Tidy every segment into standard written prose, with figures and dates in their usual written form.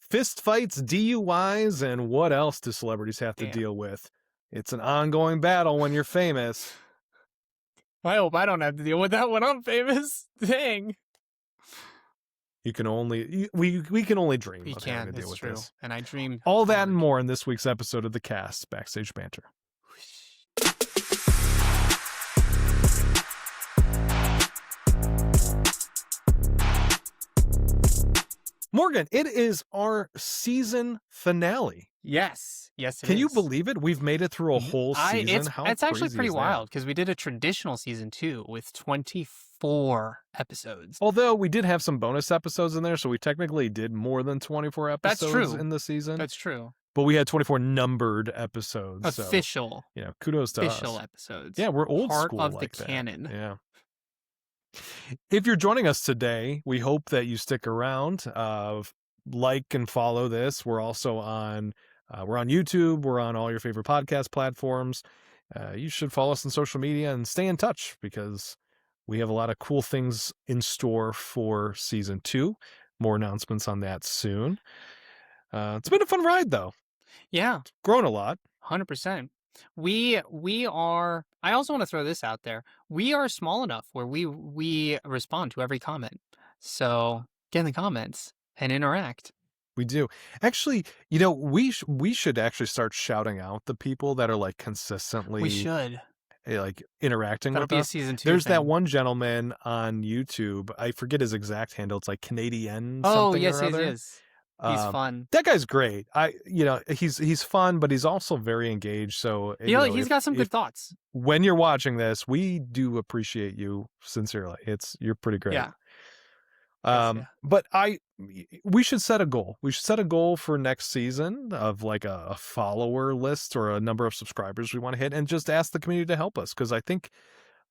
fist fights, DUIs, and what else do celebrities have to Damn. deal with? It's an ongoing battle when you're famous. I hope I don't have to deal with that when I'm famous. Dang. You can only we can only dream We of having can. to deal It's with true. this. And I dream All that hard. and more in this week's episode of the Cast Backstage Banter. Morgan, it is our season finale. Yes. Yes, it Can you is. believe it? We've made it through a whole season. It's actually crazy pretty is that? wild because we did a traditional season 2 with 24 episodes. Although we did have some bonus episodes in there, so we technically did more than 24 That's episodes true. in the season. That's true. But we had 24 numbered episodes. Official. So, kudos to Official us. episodes. Yeah, we're old Part school of like the that. canon. Yeah. If you're joining us today, we hope that you stick around. Like and follow this. We're also on we're on YouTube. We're on all your favorite podcast platforms. You should follow us on social media and stay in touch because we have a lot of cool things in store for season 2. More announcements on that soon. It's been a fun ride though. Yeah. It's grown a lot. 100%. We are. I also want to throw this out there. We are small enough where we respond to every comment. So get in the comments and interact. We do. Actually, we should actually start shouting out the people that are like consistently We should. like interacting That'll with be us. a season 2 There's thing. that one gentleman on YouTube. I forget his exact handle. It's like Canadian Oh, something yes, or other. yes. He's fun. That guy's great. He's fun, but he's also very engaged. So He's got some good thoughts. When you're watching this, we do appreciate you sincerely. You're pretty great. Yeah. But we should set a goal. We should set a goal for next season of like a follower list or a number of subscribers we want to hit, and just ask the community to help us because I think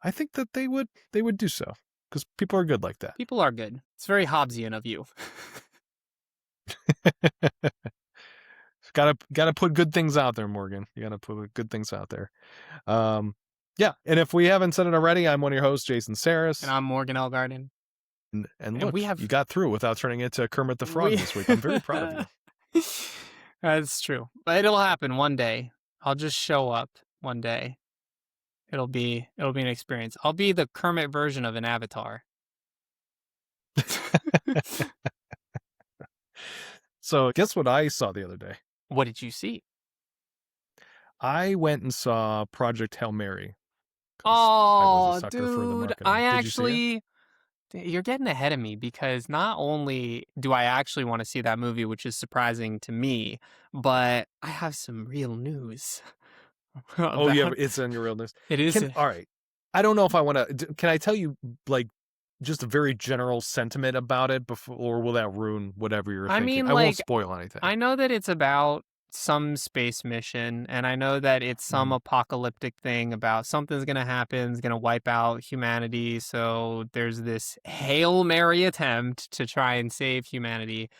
that they would do so because people are good like that. People are good. It's very Hobbesian of you. Gotta put good things out there, Morgan. You gotta put good things out there. Yeah. And if we haven't said it already, I'm one of your hosts, Jason Saris. And I'm Morgan Elgarden. And look, you got through without turning into Kermit the Frog this week. I'm very proud of you. That's true. But it'll happen one day. I'll just show up one day. It'll be an experience. I'll be the Kermit version of an avatar. So guess what I saw the other day? What did you see? I went and saw Project Hail Mary. Oh, dude, you're getting ahead of me because not only do I actually want to see that movie, which is surprising to me, but I have some real news. Oh, yeah, it's in your real news. It is. All right. I don't know if I want to. Can I tell you like just a very general sentiment about it before, or will that ruin whatever you're thinking? mean, I won't spoil anything. I know that it's about some space mission, and I know that it's some apocalyptic thing about something's going to happen, it's going to wipe out humanity. So there's this Hail Mary attempt to try and save humanity,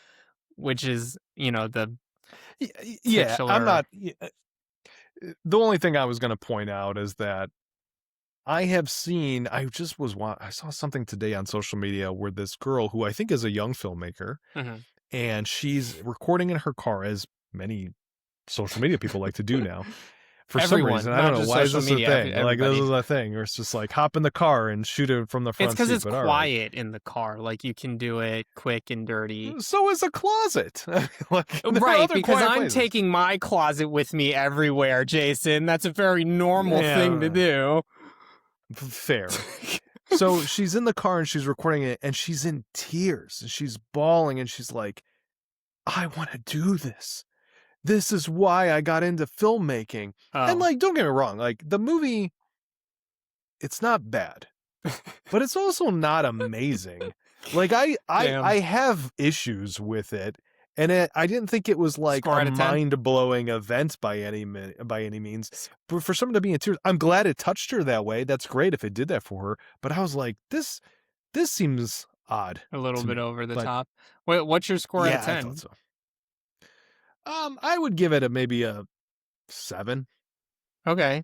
which is, the yeah, titular... I'm not. The only thing I was going to point out is that I saw something today on social media where this girl who I think is a young filmmaker, and she's recording in her car, as many social media people like to do now. For some reason, I don't know why is this a thing. Like this is a thing, or it's just like hop in the car and shoot it from the front. It's because seat, it's quiet in the car. Like you can do it quick and dirty. So is a closet. Right, because I'm taking my closet with me everywhere, Jason. That's a very normal thing to do. Fair. So she's in the car and she's recording it and she's in tears and she's bawling and she's like, I want to do this. This is why I got into filmmaking. And like, don't get me wrong, like the movie, it's not bad, but it's also not amazing. Like I have issues with it. And I didn't think it was like a mind-blowing event by any means. But for someone to be in tears, I'm glad it touched her that way. That's great if it did that for her. But I was like, this seems odd. A little bit over the top. What's your score out of 10? I thought so. I would give it maybe a 7. Okay.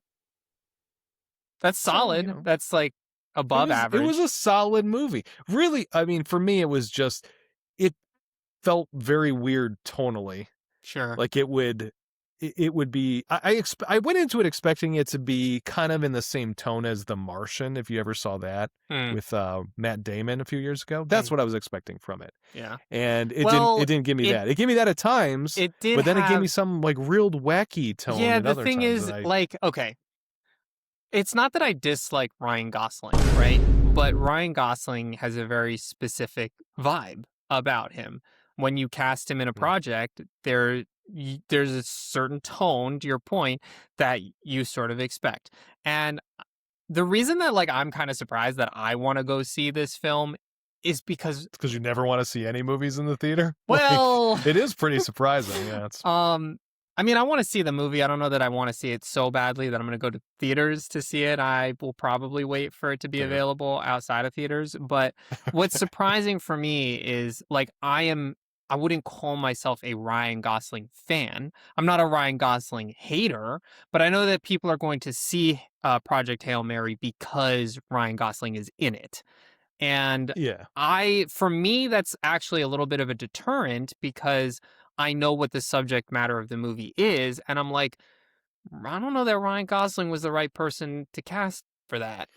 That's solid. So, that's like above average. It was a solid movie. Really, I mean, for me, it was just felt very weird tonally. Sure. Like it would be. I went into it expecting it to be kind of in the same tone as The Martian, if you ever saw that with Matt Damon a few years ago. That's what I was expecting from it. Yeah. And it Well, didn't give me that. It gave me that at times, It did, but then it gave me have- some like real wacky tone. Yeah, at the other thing times is, that I- like, okay, it's not that I dislike Ryan Gosling, right? But Ryan Gosling has a very specific vibe about him. When you cast him in a project, there's a certain tone, to your point, that you sort of expect. And the reason that, like, I'm kind of surprised that I want to go see this film is because, It's because you never want to see any movies in the theater. Like, well, it is pretty surprising. Yeah, it's I mean, I want to see the movie. I don't know that I want to see it so badly that I'm going to go to theaters to see it. I will probably wait for it to be Fair. available outside of theaters. But what's surprising for me is, like, I wouldn't call myself a Ryan Gosling fan. I'm not a Ryan Gosling hater, but I know that people are going to see Project Hail Mary because Ryan Gosling is in it. And yeah. for me, that's actually a little bit of a deterrent because I know what the subject matter of the movie is. And I'm like, I don't know that Ryan Gosling was the right person to cast for that.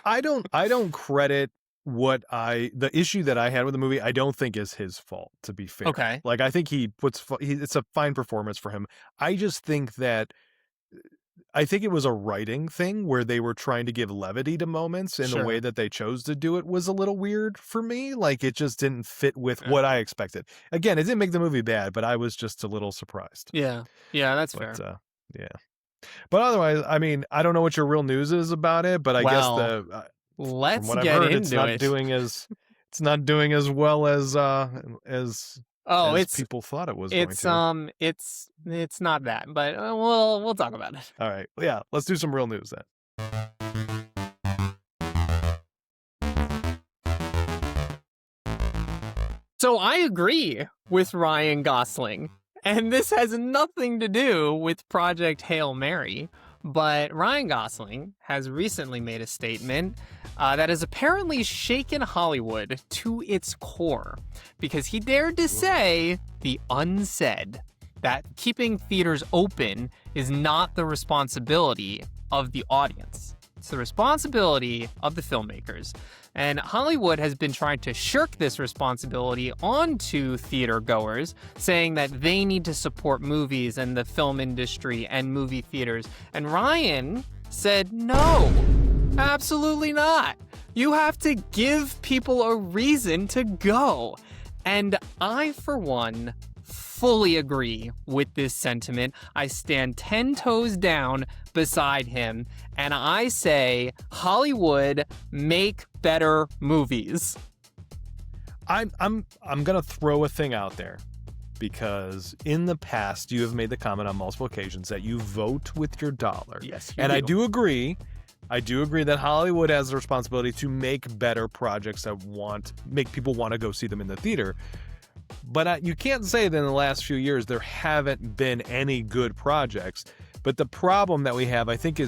I don't credit the issue that I had with the movie. I don't think is his fault, to be fair. Okay. Like, I think it's a fine performance for him. I just think it was a writing thing where they were trying to give levity to moments, and the way that they chose to do it was a little weird for me. Like, it just didn't fit with what I expected. Again, it didn't make the movie bad, but I was just a little surprised. Yeah, that's fair. Yeah. But otherwise, I mean, I don't know what your real news is about it, but I guess let's from what get I've heard, into it's not it. it's not doing as well as people thought it was going to. It's not that, but we'll talk about it. All right. Yeah, let's do some real news then. So I agree with Ryan Gosling, and this has nothing to do with Project Hail Mary, but Ryan Gosling has recently made a statement that has apparently shaken Hollywood to its core, because he dared to say the unsaid, that keeping theaters open is not the responsibility of the audience. It's the responsibility of the filmmakers. And Hollywood has been trying to shirk this responsibility onto theater goers, saying that they need to support movies and the film industry and movie theaters. And Ryan said, no, absolutely not. You have to give people a reason to go. And I, for one, fully agree with this sentiment. I stand 10 toes down beside him, and I say, Hollywood, make better movies. I'm gonna throw a thing out there, because in the past you have made the comment on multiple occasions that you vote with your dollar. Yes, and I do agree. I do agree that Hollywood has the responsibility to make better projects that make people want to go see them in the theater. But you can't say that in the last few years there haven't been any good projects. But the problem that we have, I think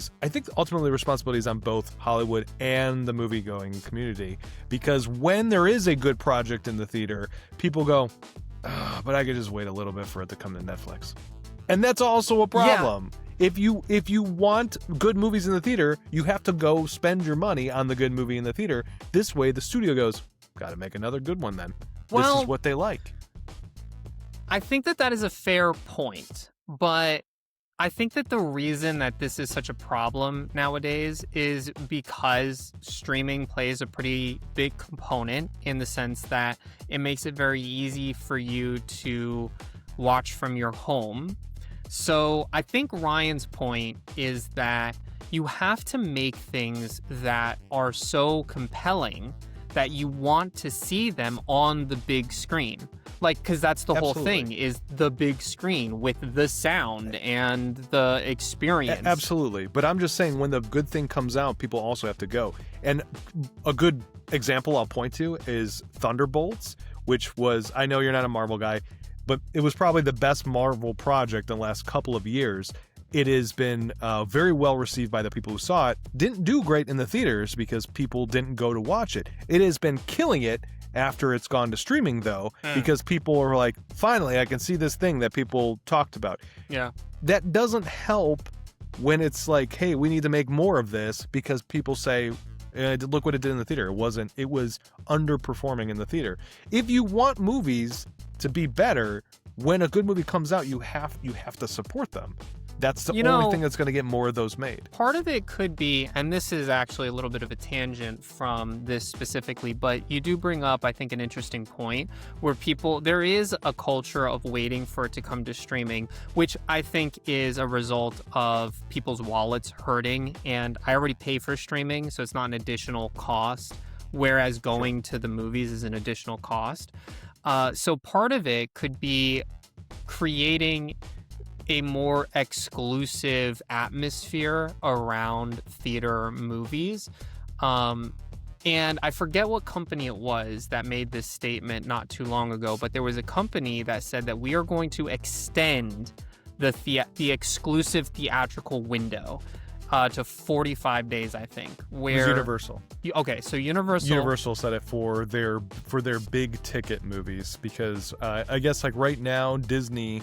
ultimately responsibility is on both Hollywood and the movie-going community. Because when there is a good project in the theater, people go, oh, but I could just wait a little bit for it to come to Netflix. And that's also a problem. Yeah. If you want good movies in the theater, you have to go spend your money on the good movie in the theater. This way, the studio goes, got to make another good one then. Well, this is what they like. I think that is a fair point, but I think that the reason that this is such a problem nowadays is because streaming plays a pretty big component, in the sense that it makes it very easy for you to watch from your home. So I think Ryan's point is that you have to make things that are so compelling that you want to see them on the big screen. Like, because that's the whole thing, is the big screen with the sound and the experience. Absolutely. But I'm just saying, when the good thing comes out, people also have to go. And a good example I'll point to is Thunderbolts, which was, I know you're not a Marvel guy, but it was probably the best Marvel project in the last couple of years. It has been very well received by the people who saw it. Didn't do great in the theaters because people didn't go to watch it. It has been killing it after it's gone to streaming, though, Mm. because people are like, finally, I can see this thing that people talked about. Yeah. That doesn't help when it's like, hey, we need to make more of this, because people say, look what it did in the theater. It was underperforming in the theater. If you want movies to be better, when a good movie comes out, you have to support them. That's the only thing that's going to get more of those made. Part of it could be, and this is actually a little bit of a tangent from this specifically, but you do bring up, I think, an interesting point where there is a culture of waiting for it to come to streaming, which I think is a result of people's wallets hurting. And I already pay for streaming, so it's not an additional cost, whereas going to the movies is an additional cost. So part of it could be creating a more exclusive atmosphere around theater movies. And I forget what company it was that made this statement not too long ago, but there was a company that said that we are going to extend the exclusive theatrical window to 45 days, I think. Where It was Universal. Okay, so Universal said it for their big ticket movies, because I guess like right now Disney,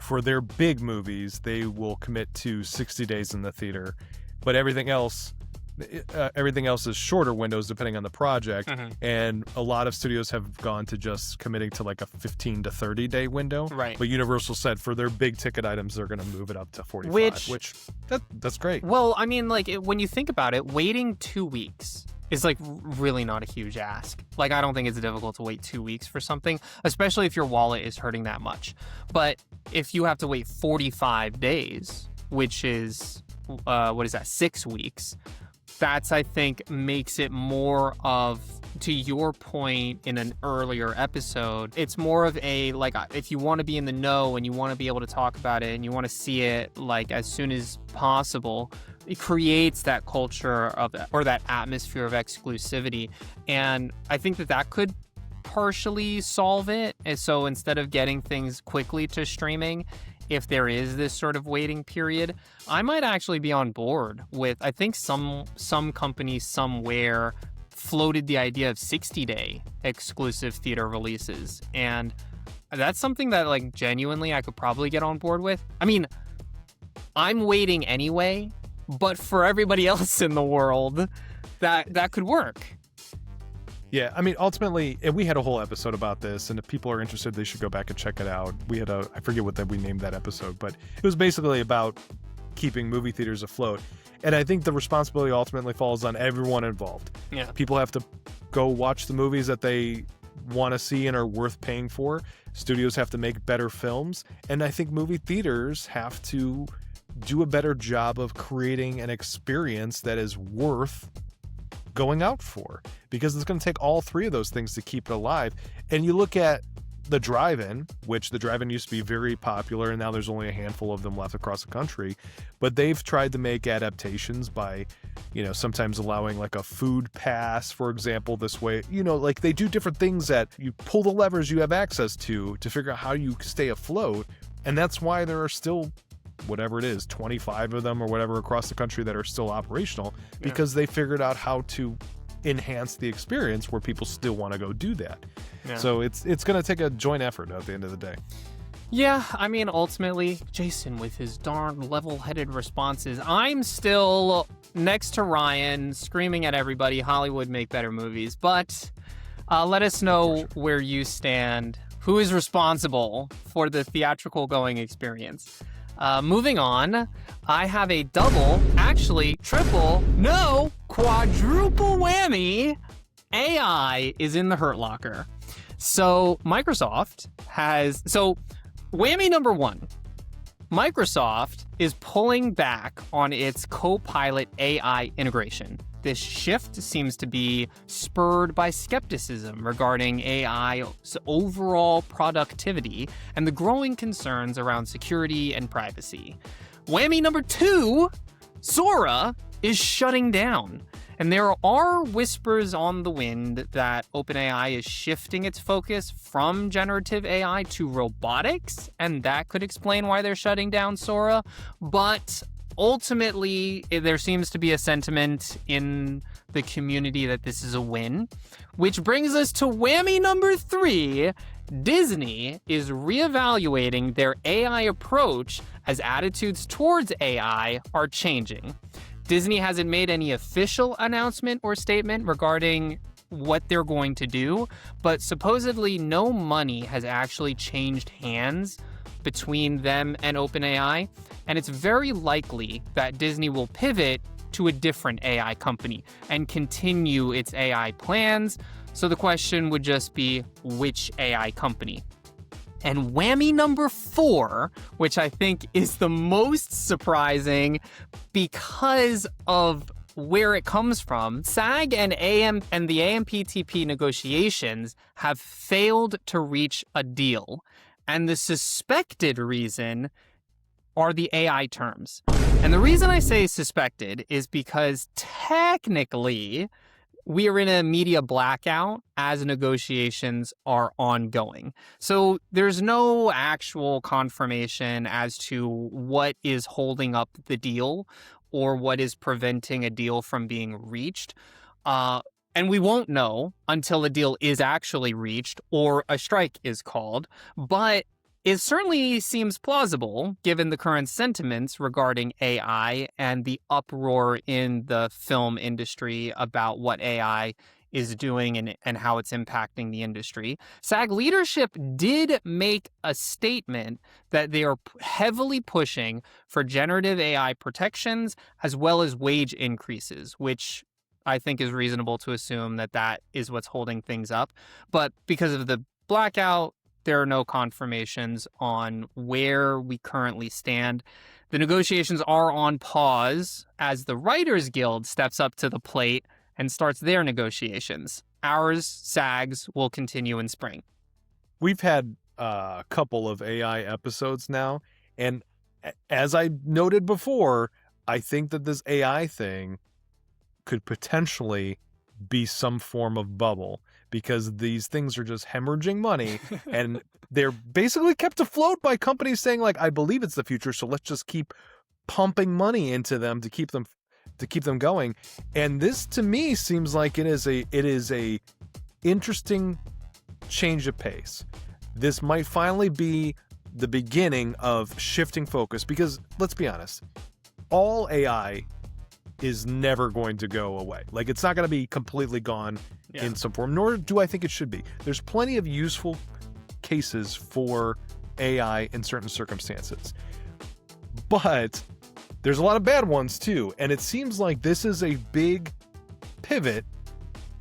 for their big movies, they will commit to 60 days in the theater, but everything else is shorter windows depending on the project. Mm-hmm. And a lot of studios have gone to just committing to like a 15 to 30 day window. Right. But Universal said for their big ticket items, they're going to move it up to 45, which that's great. Well, I mean, like, when you think about it, waiting 2 weeks is like really not a huge ask. Like, I don't think it's difficult to wait 2 weeks for something, especially if your wallet is hurting that much. But if you have to wait 45 days, which is, 6 weeks, that's, I think, makes it more of, to your point in an earlier episode, it's more of a, like, if you want to be in the know and you want to be able to talk about it and you want to see it, like, as soon as possible, it creates that culture or that atmosphere of exclusivity. And I think that could partially solve it. And so instead of getting things quickly to streaming, if there is this sort of waiting period, I might actually be on board with, I think some company somewhere floated the idea of 60-day exclusive theater releases. And that's something that, like, genuinely I could probably get on board with. I mean, I'm waiting anyway, but for everybody else in the world, that could work. Yeah, I mean, ultimately, and we had a whole episode about this, and if people are interested, they should go back and check it out. We had I forget what we named that episode, but it was basically about keeping movie theaters afloat. And I think the responsibility ultimately falls on everyone involved. Yeah. People have to go watch the movies that they want to see and are worth paying for. Studios have to make better films. And I think movie theaters have to do a better job of creating an experience that is worth going out for, because it's going to take all three of those things to keep it alive. And you look at the drive-in, which the drive-in used to be very popular, and now there's only a handful of them left across the country, but they've tried to make adaptations by, sometimes allowing like a food pass, for example, this way, like they do different things that you pull the levers you have access to figure out how you stay afloat. And that's why there are still, whatever it is, 25 of them or whatever across the country that are still operational, because they figured out how to enhance the experience where people still want to go do that. Yeah. So it's going to take a joint effort at the end of the day. Yeah, I mean, ultimately, Jason, with his darn level-headed responses, I'm still next to Ryan screaming at everybody, Hollywood, make better movies. But let us know where you stand. Who is responsible for the theatrical going experience? Moving on, I have a double, actually triple, no, quadruple whammy. AI is in the Hurt Locker. So Microsoft whammy number one, Microsoft is pulling back on its Copilot AI integration. This shift seems to be spurred by skepticism regarding AI's overall productivity and the growing concerns around security and privacy. Whammy number two, Sora is shutting down. And there are whispers on the wind that OpenAI is shifting its focus from generative AI to robotics, and that could explain why they're shutting down Sora. But ultimately, there seems to be a sentiment in the community that this is a win, which brings us to whammy number 3. Disney is reevaluating their AI approach as attitudes towards AI are changing. Disney hasn't made any official announcement or statement regarding what they're going to do, but supposedly no money has actually changed hands between them and OpenAI, and it's very likely that Disney will pivot to a different AI company and continue its AI plans. So the question would just be, which AI company? And whammy number 4, which I think is the most surprising because of where it comes from, SAG and the AMPTP negotiations have failed to reach a deal. And the suspected reason are the AI terms. And the reason I say suspected is because technically we are in a media blackout as negotiations are ongoing. So there's no actual confirmation as to what is holding up the deal or what is preventing a deal from being reached. And we won't know until a deal is actually reached or a strike is called. But it certainly seems plausible, given the current sentiments regarding AI and the uproar in the film industry about what AI is doing and how it's impacting the industry. SAG leadership did make a statement that they are heavily pushing for generative AI protections as well as wage increases, which I think is reasonable to assume that that is what's holding things up. But because of the blackout, there are no confirmations on where we currently stand. The negotiations are on pause as the Writers Guild steps up to the plate and starts their negotiations. Ours, SAG's, will continue in spring. We've had a couple of AI episodes now, and as I noted before, I think that this AI thing could potentially be some form of bubble, because these things are just hemorrhaging money and they're basically kept afloat by companies saying, like, I believe it's the future, so let's just keep pumping money into them to keep them going. And this to me seems like it is a interesting change of pace. This might finally be the beginning of shifting focus, because let's be honest, all AI is never going to go away. Like, it's not going to be completely gone in some form, nor do I think it should be. There's plenty of useful cases for AI in certain circumstances, but there's a lot of bad ones too. And it seems like this is a big pivot,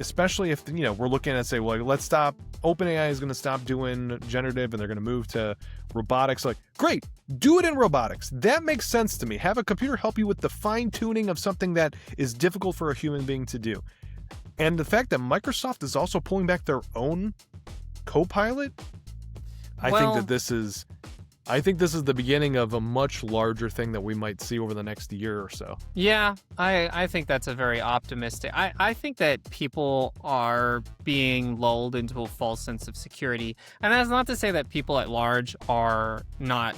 especially if, we're looking at, say, well, let's stop. OpenAI is going to stop doing generative and they're going to move to robotics. Like, great, do it in robotics. That makes sense to me. Have a computer help you with the fine tuning of something that is difficult for a human being to do. And the fact that Microsoft is also pulling back their own Copilot, I think this is the beginning of a much larger thing that we might see over the next year or so. Yeah, I think that's a very optimistic. I think that people are being lulled into a false sense of security. And that's not to say that people at large are not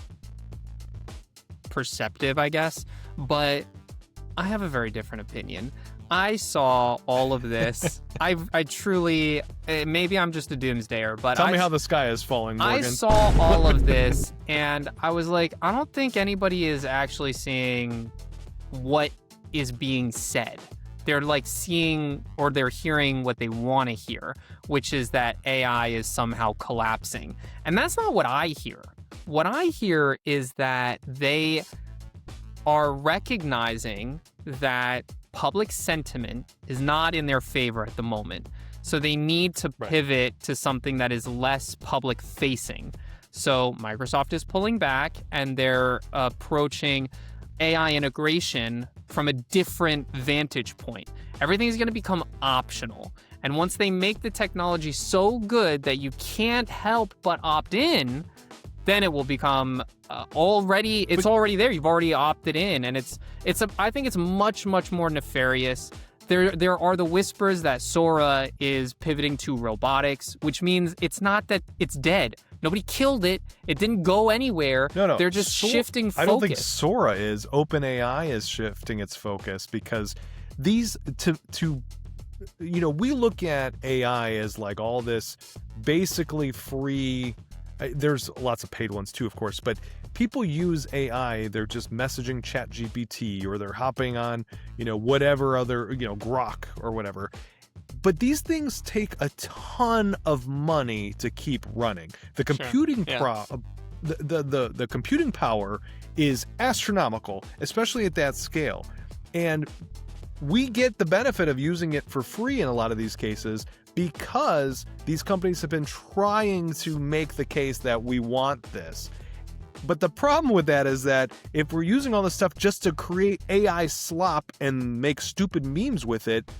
perceptive, I guess, but I have a very different opinion. I saw all of this. I truly, maybe I'm just a doomsdayer, but tell me how the sky is falling, Morgan. I saw all of this and I was like, I don't think anybody is actually seeing what is being said. They're like seeing or they're hearing what they want to hear, which is that AI is somehow collapsing. And that's not what I hear. What I hear is that they are recognizing that public sentiment is not in their favor at the moment. So they need to pivot to something that is less public facing. So Microsoft is pulling back and they're approaching AI integration from a different vantage point. Everything is going to become optional. And once they make the technology so good that you can't help but opt in, then it will become already there. You've already opted in, and I think it's much, much more nefarious. There are the whispers that Sora is pivoting to robotics, which means it's not that it's dead. Nobody killed it. It didn't go anywhere. No. They're just shifting focus. I don't think Sora is. OpenAI is shifting its focus because these we look at AI as like all this basically free. There's lots of paid ones too, of course, but people use AI. They're just messaging ChatGPT or they're hopping on, whatever other, Grok or whatever. But these things take a ton of money to keep running. The computing the computing power is astronomical, especially at that scale. And we get the benefit of using it for free in a lot of these cases because these companies have been trying to make the case that we want this. But the problem with that is that if we're using all this stuff just to create AI slop and make stupid memes with it,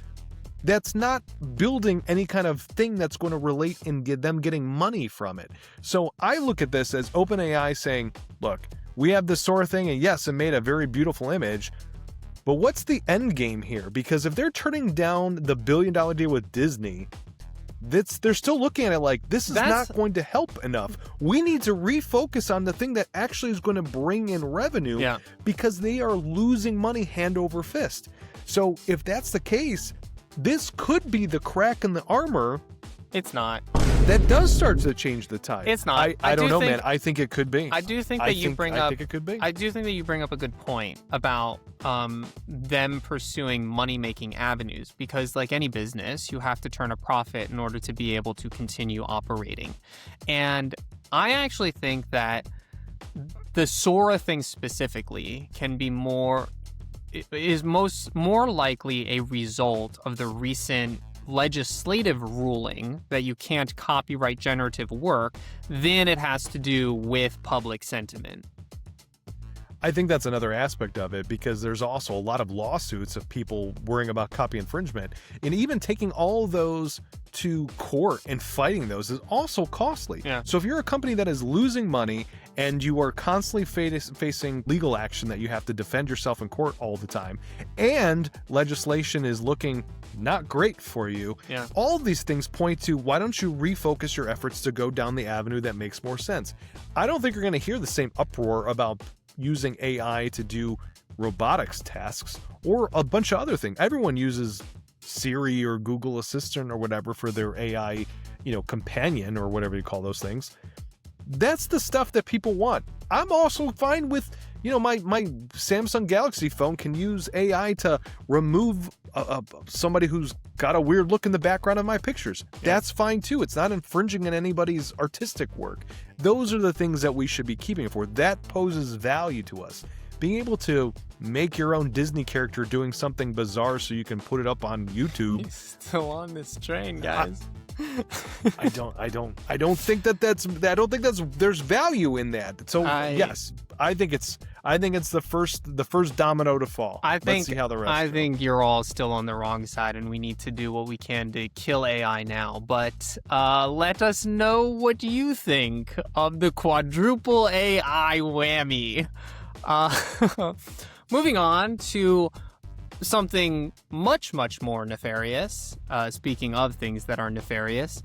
that's not building any kind of thing that's going to relate and get them getting money from it. So I look at this as OpenAI saying, look, we have this Sora thing, and yes, it made a very beautiful image, but what's the end game here? Because if they're turning down the $1 billion deal with Disney, they're still looking at it like this is not going to help enough. We need to refocus on the thing that actually is going to bring in revenue because they are losing money hand over fist. So if that's the case, this could be the crack in the armor. It's not. That does start to change the tide. It's not. I don't know, man. I think it could be. I do think that you bring up. I think it could be. I do think that you bring up a good point about them pursuing money-making avenues because, like any business, you have to turn a profit in order to be able to continue operating. And I actually think that the Sora thing specifically can be more likely a result of the recent legislative ruling that you can't copyright generative work than it has to do with public sentiment. I think that's another aspect of it because there's also a lot of lawsuits of people worrying about copy infringement, and even taking all those to court and fighting those is also costly. So if you're a company that is losing money and you are constantly facing legal action that you have to defend yourself in court all the time, and legislation is looking not great for you, all of these things point to why don't you refocus your efforts to go down the avenue that makes more sense. I don't think you're going to hear the same uproar about using AI to do robotics tasks or a bunch of other things. Everyone uses Siri or Google Assistant or whatever for their AI, companion or whatever you call those things. That's the stuff that people want. I'm also fine with, my Samsung Galaxy phone can use AI to remove somebody who's got a weird look in the background of my pictures. That's fine too. It's not infringing on anybody's artistic work. Those are the things that we should be keeping it for. That poses value to us. Being able to make your own Disney character doing something bizarre so you can put it up on YouTube. He's still on this train, guys. I don't think there's value in that. So yes, I think it's the first domino to fall. Let's see how the rest go. think you're all still on the wrong side, and we need to do what we can to kill AI now. But let us know what you think of the quadruple AI whammy. Moving on to something much, much more nefarious. Speaking of things that are nefarious,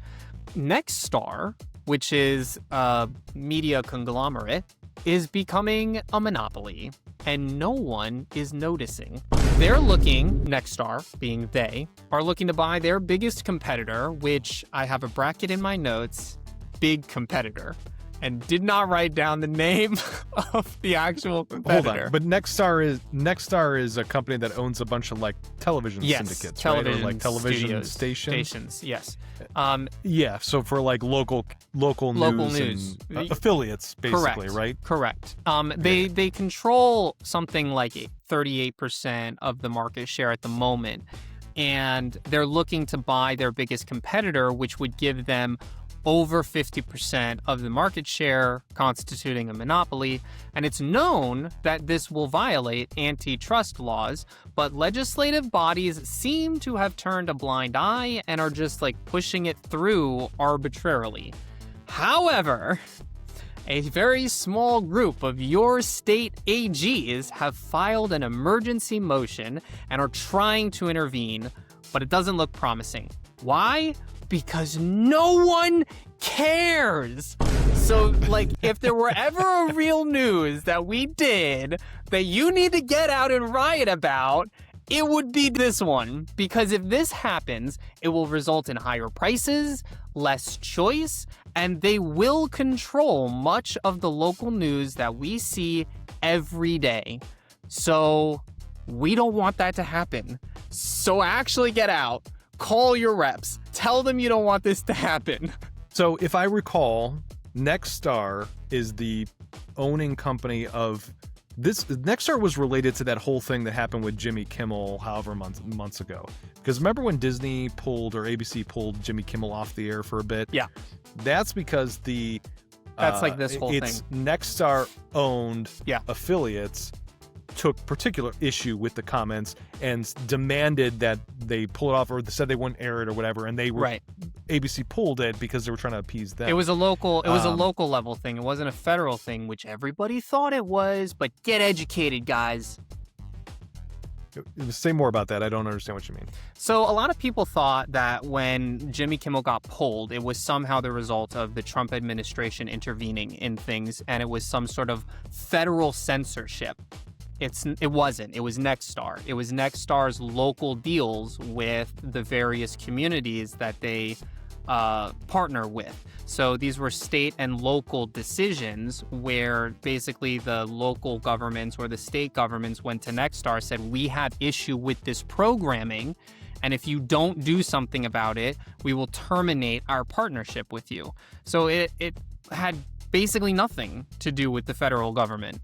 Nexstar, which is a media conglomerate, is becoming a monopoly, and no one is noticing. Nexstar, being they, are looking to buy their biggest competitor, which I have a bracket in my notes, big competitor, and did not write down the name of the actual competitor. Hold on, but Nexstar is a company that owns a bunch of like television syndicates, television, right? Or like television stations. Yes. So for like local news. And, affiliates, basically, right? Correct. They control something like 38% of the market share at the moment, and they're looking to buy their biggest competitor, which would give them over 50% of the market share, constituting a monopoly, and it's known that this will violate antitrust laws, but legislative bodies seem to have turned a blind eye and are just like pushing it through arbitrarily. However, a very small group of your state AGs have filed an emergency motion and are trying to intervene, but it doesn't look promising. Why? Because no one cares. So, like, if there were ever a real news that we did that you need to get out and riot about, it would be this one. Because if this happens, it will result in higher prices, less choice, and they will control much of the local news that we see every day. So we don't want that to happen. So actually get out, call your reps, tell them you don't want this to happen. So if I recall, Nexstar is the owning company of this. Nexstar was related to that whole thing that happened with Jimmy Kimmel however months ago. Because remember when Disney pulled, or ABC pulled, Jimmy Kimmel off the air for a bit? Yeah. That's because that's like this whole it's thing. Nexstar owned affiliates took particular issue with the comments and demanded that they pull it off, or said they wouldn't air it or whatever, and they were ABC pulled it because they were trying to appease them. It was a local level thing. It wasn't a federal thing, which everybody thought it was, but get educated, guys. Say more about that. I don't understand what you mean. So a lot of people thought that when Jimmy Kimmel got pulled, it was somehow the result of the Trump administration intervening in things, and it was some sort of federal censorship. It wasn't. It was Nexstar. It was Nexstar's local deals with the various communities that they partner with. So these were state and local decisions where basically the local governments or the state governments went to Nexstar, said, we have issue with this programming, and if you don't do something about it, we will terminate our partnership with you. So it had basically nothing to do with the federal government.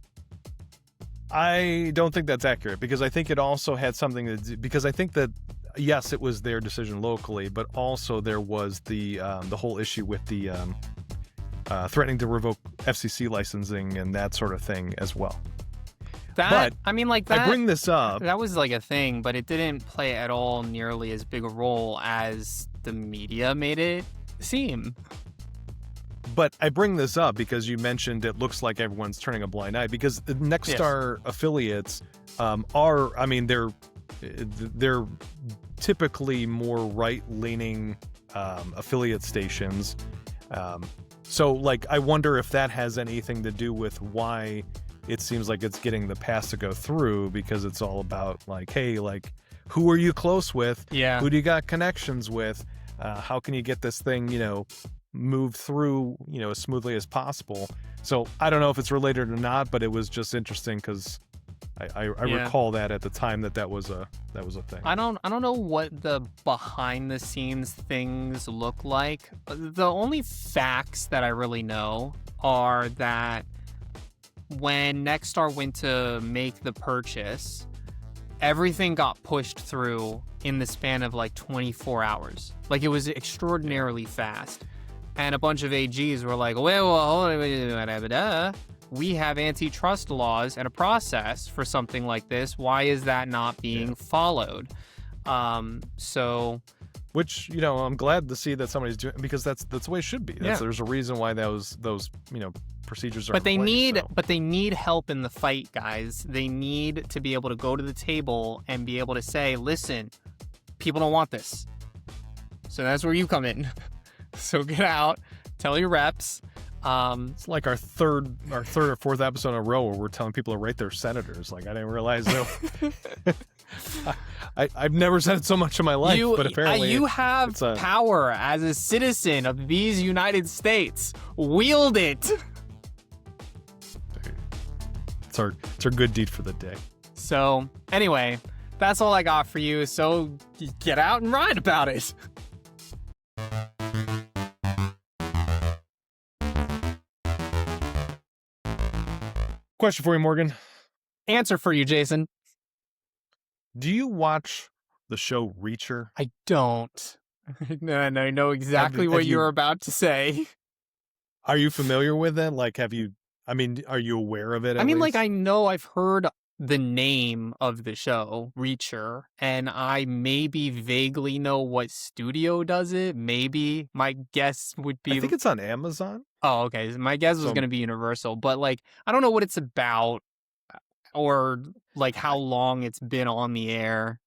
I don't think that's accurate, because I think it also had something to do, because I think that, yes, it was their decision locally, but also there was the whole issue with the threatening to revoke FCC licensing and that sort of thing as well. I bring this up. That was like a thing, but it didn't play at all nearly as big a role as the media made it seem. But I bring this up because you mentioned it looks like everyone's turning a blind eye, because the Nexstar affiliates they're typically more right-leaning affiliate stations. So, like, I wonder if that has anything to do with why it seems like it's getting the pass to go through, because it's all about, like, hey, like, who are you close with? Yeah. Who do you got connections with? How can you get this thing, move through, as smoothly as possible? So I don't know if it's related or not, but it was just interesting because I recall that at the time that was a thing. I don't know what the behind the scenes things look like. The only facts that I really know are that when Nexstar went to make the purchase, everything got pushed through in the span of like 24 hours. Like, it was extraordinarily fast. And a bunch of AGs were like, we have antitrust laws and a process for something like this. Why is that not being followed? Which, I'm glad to see that somebody's doing, because that's the way it should be. There's a reason why those procedures are but in place, but they need help in the fight, guys. They need to be able to go to the table and be able to say, listen, people don't want this. So that's where you come in. So get out, tell your reps. It's like our third or fourth episode in a row where we're telling people to write their senators. Like, I didn't realize that. I've never said it so much in my life, but apparently you have power as a citizen of these United States. Wield it. It's our good deed for the day. So anyway, that's all I got for you. So get out and write about it. Question for you, Morgan. Answer for you, Jason. Do you watch the show Reacher? I don't. No, I know exactly what you're about to say. Are you familiar with it? Like, are you aware of it? I know I've heard the name of the show, Reacher, and I maybe vaguely know what studio does it. Maybe. My guess would be... I think it's on Amazon. Oh, okay. My guess was going to be Universal, but, like, I don't know what it's about or, like, how long it's been on the air.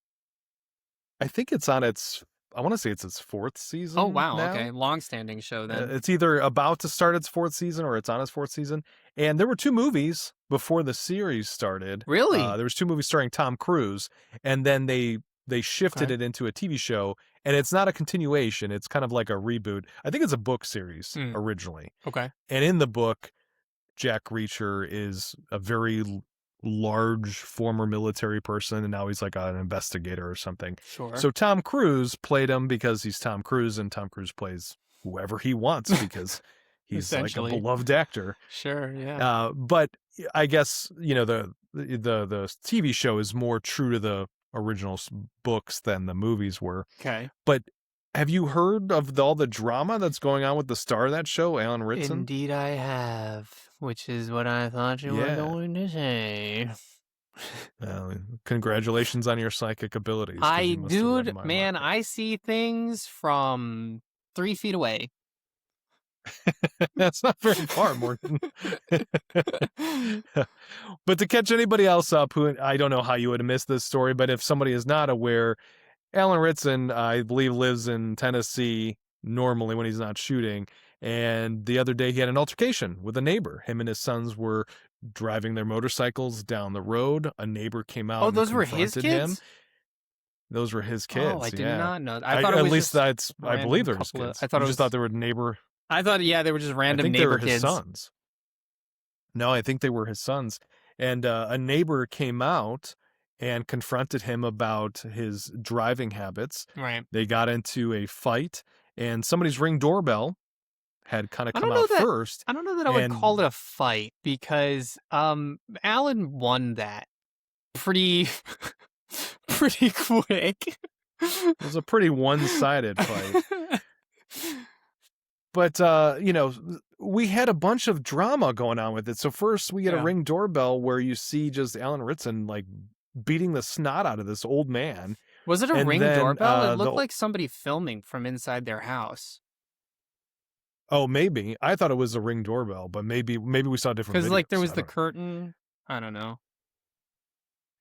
I think it's on its I want to say it's its fourth Oh, season wow, okay, now. long-standing show then. It's either about to start its fourth season or it's on its fourth season. And there were two movies before the series started. Really? There was two movies starring Tom Cruise, and then they shifted Okay. it into a TV show. And it's not a continuation; it's kind of like a reboot. I think it's a book series Mm, originally. okay. And in the book, Jack Reacher is a very large former military person, and now he's like an investigator or something. Sure. So Tom Cruise played him because he's Tom Cruise, and Tom Cruise plays whoever he wants because he's like a Essentially. beloved actor. Sure, yeah. But I guess the TV show is more true to the original books than the movies were. Okay. But have you heard of all the drama that's going on with the star of that show, Alan Ritson? Indeed I have, which is what I thought you were Yeah. going to say. Congratulations on your psychic abilities. 'Cause you must have read Dude, my man, mind. I see things from 3 feet away. That's not very far, Morgan. But to catch anybody else up who, I don't know how you would have missed this story, but if somebody is not aware, Alan Ritson, I believe, lives in Tennessee normally when he's not shooting. And the other day he had an altercation with a neighbor. Him and his sons were driving their motorcycles down the road. A neighbor came out Oh, and those were his confronted him. kids? Those were his Oh, kids. I did Yeah. not know. I thought it At was least just that's, I random believe they're his couple of kids. I thought You it just was thought they were neighbor. I thought, yeah, they were just I random think they neighbor were his kids. sons. No, I think they were his sons. And a neighbor came out and confronted him about his driving habits. Right. They got into a fight, and somebody's Ring doorbell had kind of I come don't know out that first. I don't know that I would call And it a fight because Alan won that pretty pretty quick. it was a pretty one-sided fight. But, we had a bunch of drama going on with it. So first we get a Yeah. Ring doorbell where you see just Alan Ritson, like, beating the snot out of this old man. Was it a And Ring then, doorbell? It the looked like somebody filming from inside their house. Oh, maybe. I thought it was a Ring doorbell, but maybe we saw different videos. Because like there was I the don't know. curtain. I don't know.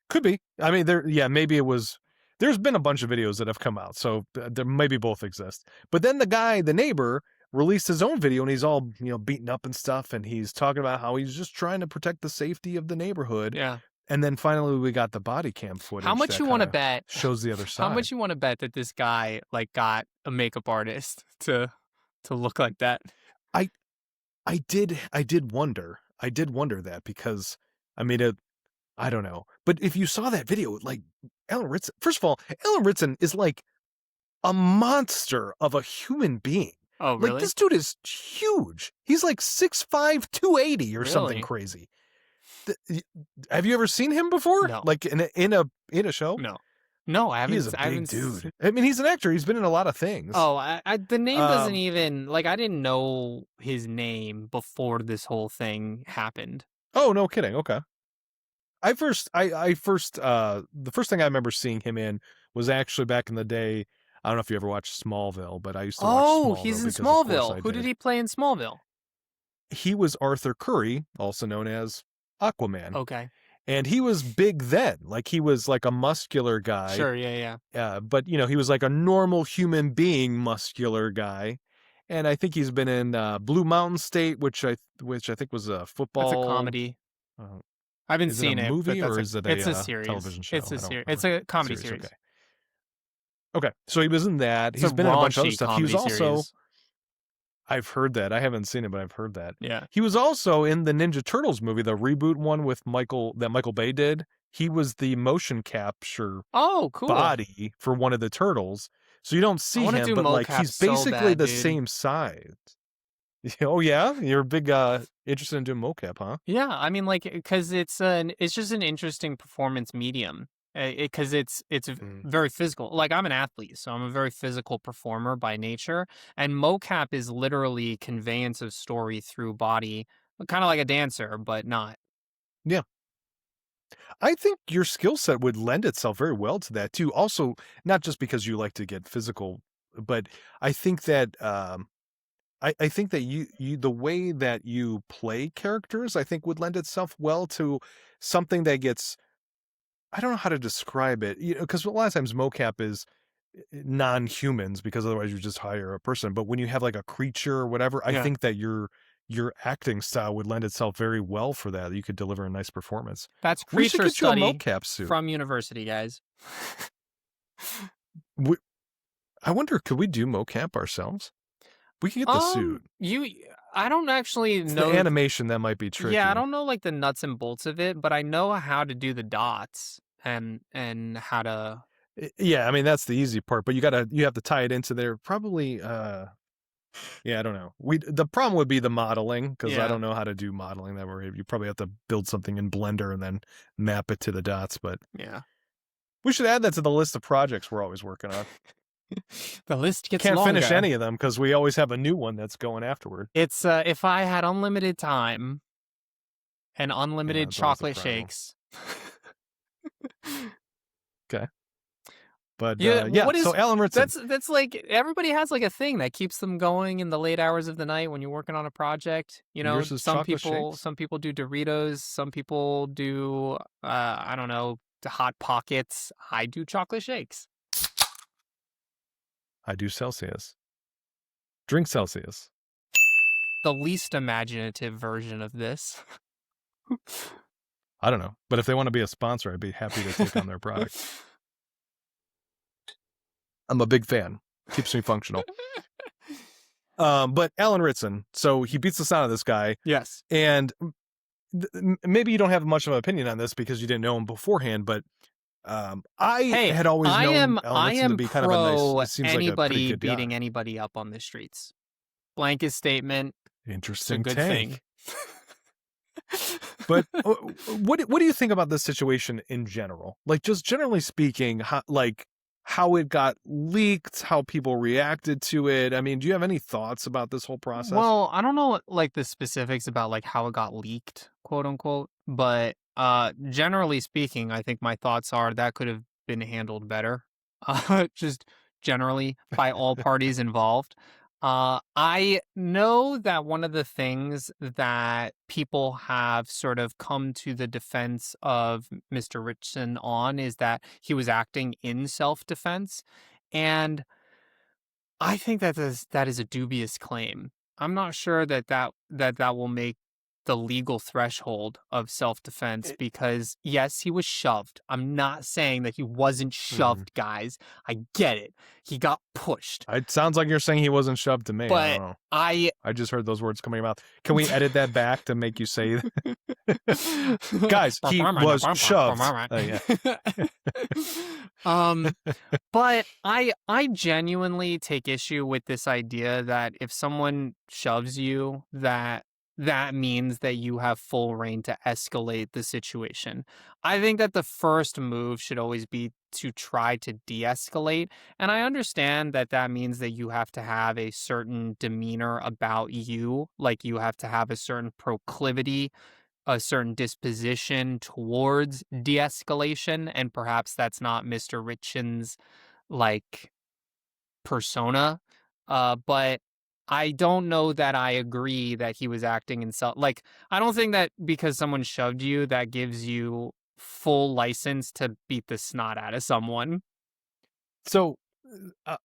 Could be. I mean, maybe it was. There's been a bunch of videos that have come out, so there maybe both exist. But then the neighbor, released his own video, and he's all beaten up and stuff, and he's talking about how he's just trying to protect the safety of the neighborhood. Yeah. And then finally, we got the body cam footage. How much that you want to kinda bet? shows the other side. How much you want to bet that this guy like got a makeup artist to look like that? I did wonder. I did wonder that because I mean, I don't know. But if you saw that video, like Alan Ritson, first of all, Alan Ritson is like a monster of a human being. Oh, Like really? this dude is huge. He's like 6'5", 280 or something Really? crazy. Have you ever seen him before? No. Like in a show? No. No, I haven't. He's a I big haven't dude. I mean, he's an actor. He's been in a lot of things. Oh, the name doesn't Um, even like I didn't know his name before this whole thing happened. Oh, no kidding. Okay. I first the first thing I remember seeing him in was actually back in the day. I don't know if you ever watched Smallville, but I used to watch Oh, Smallville he's in because, of course, Smallville. I Who did he play in Smallville? He was Arthur Curry, also known as Aquaman. Okay. And he was big then. Like he was like a muscular guy. Sure, yeah. But he was like a normal human being muscular guy. And I think he's been in Blue Mountain State, which I think was a football. That's a comedy. Uh, I haven't is it a seen it, movie but or that's is it it's a a series. television show? It's I a don't series. remember. It's a comedy series. Okay. Okay. So he was in that. It's He's been in a bunch of other raunchy stuff. He was comedy also. series. I've heard that. I haven't seen it, but I've heard that. Yeah. He was also in the Ninja Turtles movie, the reboot one with Michael Bay did. He was the motion capture Oh, cool. body for one of the turtles. So you don't see wanna him, do but like mocap he's so basically bad, the dude. same size. Oh yeah, you're a big interested in doing mocap, huh? Yeah, I mean, like, because it's just an interesting performance medium. Because it's very physical. Like I'm an athlete, so I'm a very physical performer by nature, and mocap is literally conveyance of story through body, kind of like a dancer, but not. I think your skill set would lend itself very well to that too. Also, not just because you like to get physical, but I think that I think that you the way that you play characters, I think would lend itself well to something that gets. I don't know how to describe it, because a lot of times mocap is non-humans, because otherwise you just hire a person. But when you have like a creature or whatever, I Yeah. think that your acting style would lend itself very well for that. You could deliver a nice performance. That's We should creature get you a study mocap suit. from university, guys. I wonder, could we do mocap ourselves? We could get the suit. I don't actually It's know. the animation that might be tricky. Yeah, I don't know like the nuts and bolts of it, but I know how to do the dots and how to. Yeah, I mean that's the easy part, but you have to tie it into there. Probably, yeah, I don't know. The problem would be the modeling, because I Yeah. don't know how to do modeling that way. You probably have to build something in Blender and then map it to the dots. But Yeah. we should add that to the list of projects we're always working on. The list gets Can't longer. finish any of them because we always have a new one that's going afterward. It's if I had unlimited time and unlimited that's always the chocolate problem. shakes. Okay. But Yeah, yeah, what is- so Alan Ritson. That's like everybody has like a thing that keeps them going in the late hours of the night when you're working on a project. You know, Yours is chocolate shakes? some people do Doritos, some people do I don't know, Hot Pockets. I do chocolate shakes. I do Celsius. Drink Celsius. The least imaginative version of this. I don't know. But if they want to be a sponsor, I'd be happy to take on their product. I'm a big fan. Keeps me functional. But Alan Ritson, so he beats the sound of this guy, Yes. and maybe you don't have much of an opinion on this because you didn't know him beforehand, but I had always known Alan Ritson to be kind of a nice, it seems like a pretty anybody good beating guy. anybody up on the streets. Blanket statement. It's a Interesting good take. thing. But what do you think about this situation in general? Like, just generally speaking, how it got leaked, how people reacted to it. I mean, do you have any thoughts about this whole process? Well, I don't know like the specifics about like how it got leaked, quote unquote, but generally speaking, I think my thoughts are that could have been handled better. Just generally by all parties involved. I know that one of the things that people have sort of come to the defense of Mr. Richardson on is that he was acting in self-defense. And I think that is a dubious claim. I'm not sure that will make the legal threshold of self-defense because yes, he was shoved. I'm not saying that he wasn't shoved, guys. I get it. He got pushed. It sounds like you're saying he wasn't shoved to me. I But don't know. I just heard those words coming out of your mouth. Can we edit that back to make you say guys, he was shoved. Yeah. But I genuinely take issue with this idea that if someone shoves you, that means that you have full reign to escalate the situation. I think that the first move should always be to try to de-escalate. And I understand that that means that you have to have a certain demeanor about you, like you have to have a certain proclivity, a certain disposition towards de-escalation, and perhaps that's not Mr. Richens's like persona. But I don't know that I agree that he was acting in self. Like, I don't think that because someone shoved you, that gives you full license to beat the snot out of someone. So,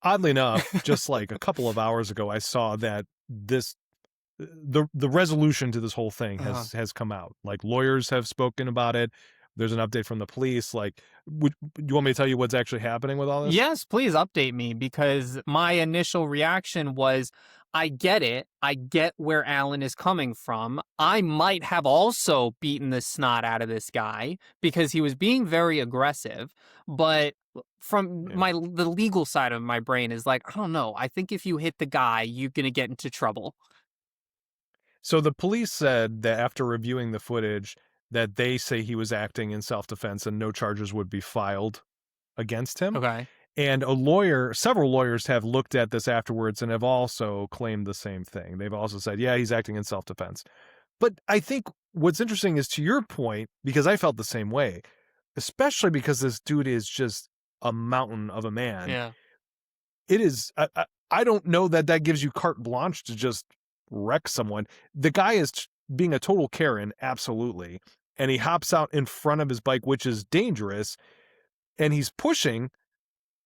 oddly enough, just like a couple of hours ago, I saw that the resolution to this whole thing has come out. Like, lawyers have spoken about it. There's an update from the police. Like, do you want me to tell you what's actually happening with all this? Yes, please update me, because my initial reaction was, I get it. I get where Alan is coming from. I might have also beaten the snot out of this guy because he was being very aggressive. But from the legal side of my brain is like, I don't know. I think if you hit the guy, you're going to get into trouble. So the police said that after reviewing the footage, that they say he was acting in self-defense and no charges would be filed against him. Okay. And several lawyers have looked at this afterwards and have also claimed the same thing. They've also said, yeah, he's acting in self-defense. But I think what's interesting is, to your point, because I felt the same way, especially because this dude is just a mountain of a man. Yeah. It is, I don't know that gives you carte blanche to just wreck someone. The guy is being a total Karen, absolutely. And he hops out in front of his bike, which is dangerous. And he's pushing.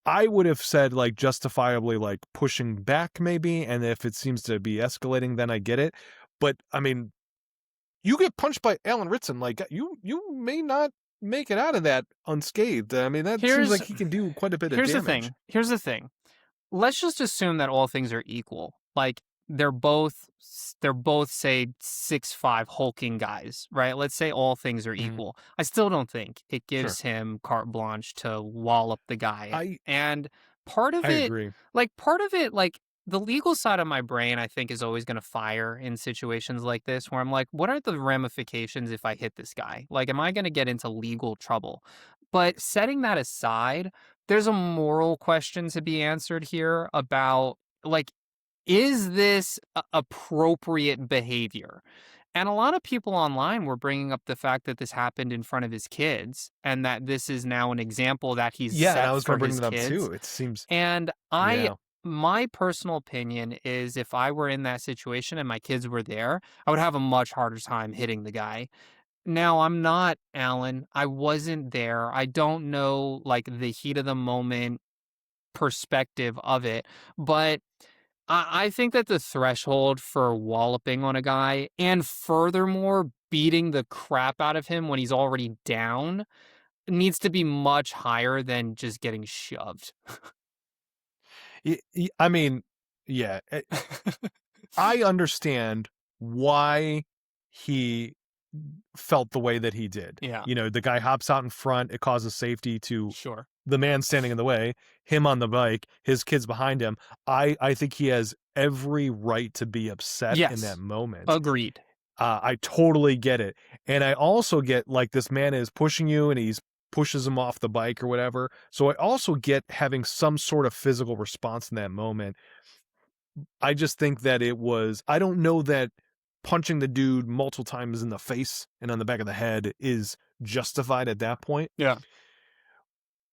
I would have said, like, justifiably, like, pushing back maybe, and if it seems to be escalating, then I get it. But, I mean, you get punched by Alan Ritson, like, you may not make it out of that unscathed. I mean, that seems Here's like he can do quite a bit of here's the damage. thing. Here's the thing. Let's just assume that all things are equal. Like they're both say 6'5" hulking guys, right? Let's say all things are Mhm. equal. I still don't think it Sure. gives him carte blanche to wallop the guy. I And part of I it, agree. like the legal side of my brain, I think is always going to fire in situations like this where I'm like, what are the ramifications if I hit this guy? Like, am I going to get into legal trouble? But setting that aside, there's a moral question to be answered here about, like, is this appropriate behavior? And a lot of people online were bringing up the fact that this happened in front of his kids and that this is now an example that he's Yeah, and I set was gonna for bring his that up too. kids. It seems And yeah. my personal opinion is if I were in that situation and my kids were there, I would have a much harder time hitting the guy. Now, I'm not Alan. I wasn't there. I don't know, like, the heat of the moment perspective of it, but I think that the threshold for walloping on a guy and furthermore beating the crap out of him when he's already down needs to be much higher than just getting shoved. I mean, yeah, I understand why he felt the way that he did. Yeah, You know, the guy hops out in front, it causes safety to sure. the man standing in the way, him on the bike, his kids behind him. I think he has every right to be upset in that Yes, moment. agreed. I totally get it. And I also get, like, this man is pushing you and he's pushes him off the bike or whatever. So I also get having some sort of physical response in that moment. I just think that I don't know that punching the dude multiple times in the face and on the back of the head is justified at that point. Yeah.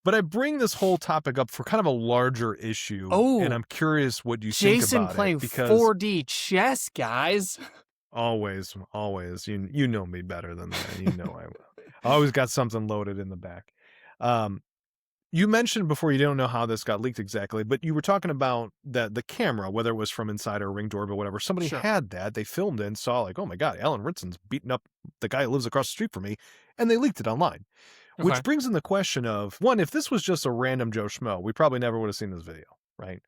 But I bring this whole topic up for kind of a larger issue, and Oh, I'm curious what you think Jason about it playing because 4D chess, guys. always, you know me better than that. You know I always got something loaded in the back. Um, you mentioned before you don't know how this got leaked exactly, but you were talking about the camera, whether it was from inside or Ring doorbell, whatever. Somebody Sure. had that. They filmed it and saw, like, oh my God, Alan Ritson's beating up the guy who lives across the street from me, and they leaked it online. Okay. Which brings in the question of, one, if this was just a random Joe Schmo, we probably never would have seen this video, right?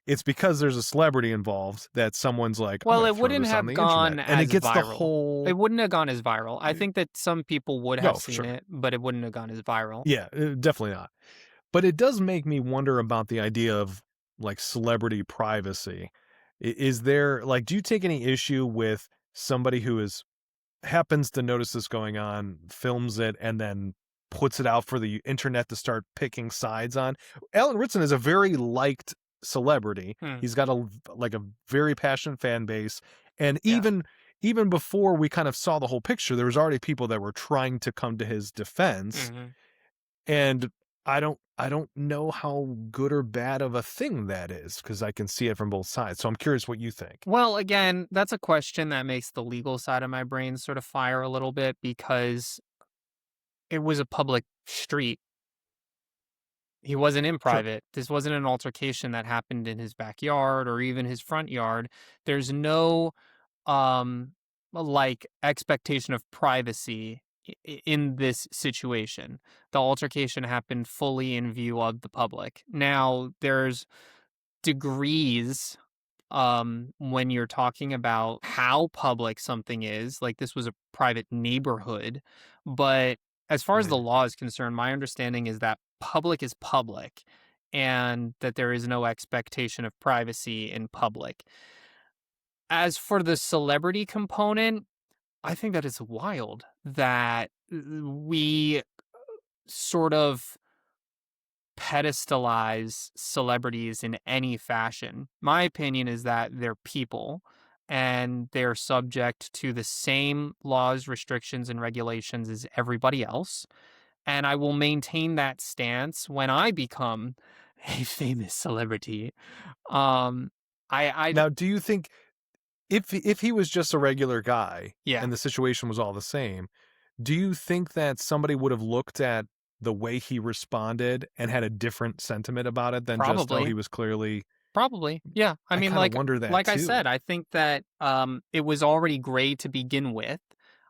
It's because there's a celebrity involved that someone's like, I'm Well, going to it throw wouldn't this on have the gone internet. And it as gets the viral. whole. It wouldn't have gone as viral. I think that some people would No, have for seen sure. it, but it wouldn't have gone as viral. Yeah, definitely not. But it does make me wonder about the idea of, like, celebrity privacy. Is there, like, do you take any issue with somebody who happens to notice this going on, films it, and then puts it out for the internet to start picking sides on? Alan Ritson is a very liked celebrity. Hmm. He's got a very passionate fan base, and Yeah. even before we kind of saw the whole picture, there was already people that were trying to come to his defense, Mhm. and I don't know how good or bad of a thing that is because I can see it from both sides. So I'm curious what you think. Well, again, that's a question that makes the legal side of my brain sort of fire a little bit because it was a public street. He wasn't in Sure. private. This wasn't an altercation that happened in his backyard or even his front yard. There's no um like expectation of privacy in this situation. The altercation happened fully in view of the public. Now, there's degrees when you're talking about how public something is, like this was a private neighborhood, but as far as the Mhm. law is concerned, my understanding is that public is public and that there is no expectation of privacy in public. As for the celebrity component, I think that it's wild that we sort of pedestalize celebrities in any fashion. My opinion is that they're people and they're subject to the same laws, restrictions, and regulations as everybody else. And I will maintain that stance when I become a famous celebrity. Um, I, Now, do you think if he was just a regular guy yeah. and the situation was all the same, do you think that somebody would have looked at the way he responded and had a different sentiment about it than just, oh, Probably. he was clearly. Probably. Yeah. I I mean, kind of wonder that like I too. said, I think that it was already gray to begin with.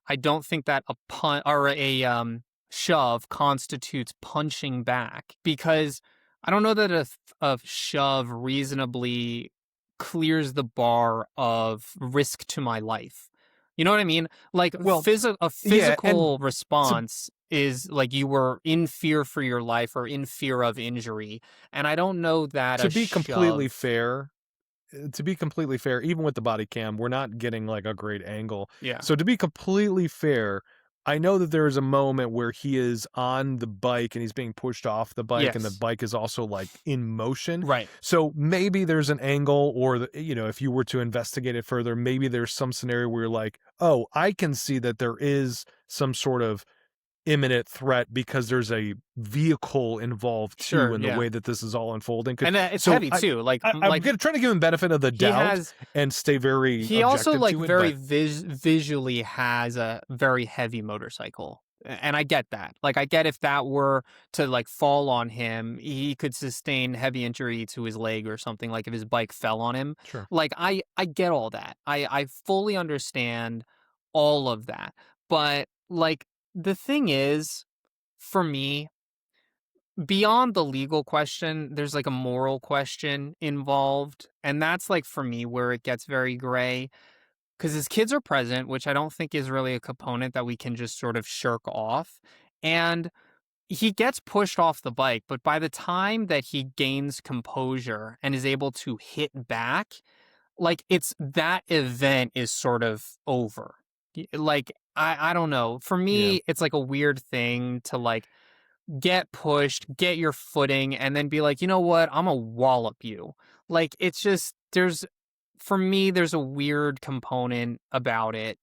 I don't think that a pun or a shove constitutes punching back, because I don't know that a shove reasonably clears the bar of risk to my life. You know what I mean? Like Well, a yeah, and physical response is like you were in fear for your life or in fear of injury. And I don't know that to a be completely shove. fair, even with the body cam, we're not getting like a great angle. Yeah. So to be completely fair, I know that there is a moment where he is on the bike and he's being pushed off the bike, and the Yes. bike is also like in motion. Right. So maybe there's an angle, or if you were to investigate it further, maybe there's some scenario where you're like, oh, I can see that there is some sort of imminent threat because there's a vehicle involved too Sure. in the Yeah. way that this is all unfolding. And it's So heavy too. Like, I'm trying to give him benefit of the he doubt has, and stay very he also objective like to it, very but visually has a very heavy motorcycle. And I get that. Like, I get if that were to like fall on him, he could sustain heavy injury to his leg or something, like if his bike fell on him. sure. Like, I get all that. I fully understand all of that. But like, the thing is, for me, beyond the legal question, there's like a moral question involved. And that's like, for me, where it gets very gray, because his kids are present, which I don't think is really a component that we can just sort of shirk off. And he gets pushed off the bike, but by the time that he gains composure and is able to hit back, like, it's that event is sort of over. Like, I don't know. For Yeah. me, it's like a weird thing to like get pushed, get your footing, and then be like, you know what? I'm gonna wallop you. Like, it's just, for me, there's a weird component about it.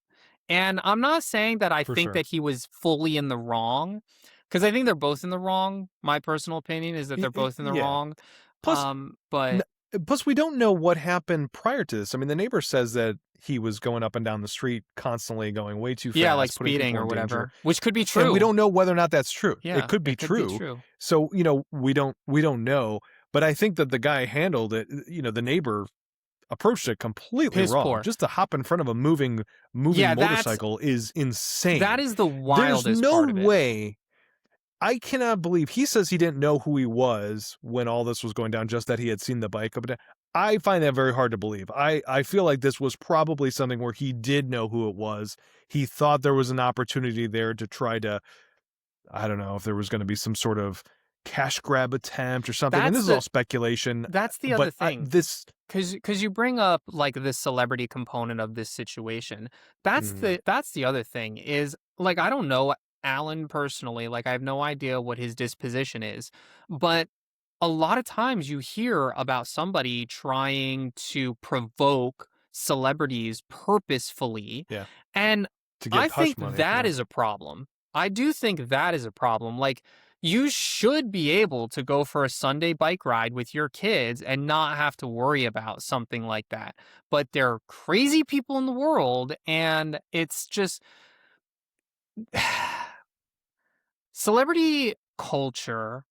And I'm not saying that I For think sure. that he was fully in the wrong, because I think they're both in the wrong. My personal opinion is that they're both in the Yeah. wrong. Plus, But plus, we don't know what happened prior to this. I mean, the neighbor says that he was going up and down the street constantly, going way too fast, yeah, like putting speeding people or in danger. whatever, which could be And true. we don't know whether or not that's true. Yeah, it could be true. true. So, we don't know. But I think that the guy handled it, the neighbor approached it completely Piss wrong. poor. Just to hop in front of a moving Yeah, motorcycle is insane. That is the wildest There's no part of it. way. I cannot believe he says he didn't know who he was when all this was going down, just that he had seen the bike up and down. I find that very hard to believe. I feel like this was probably something where he did know who it was. He thought there was an opportunity there to try to, I don't know if there was going to be some sort of cash grab attempt or something. And this is all speculation. That's the other thing. Because you bring up like the celebrity component of this situation. That's the other thing is, like, I don't know Alan personally. Like, I have no idea what his disposition is, but a lot of times you hear about somebody trying to provoke celebrities purposefully. Yeah. And to get I hush think money, that is a problem. I do think that is a problem. Like, you should be able to go for a Sunday bike ride with your kids and not have to worry about something like that. But there are crazy people in the world, and it's just celebrity culture,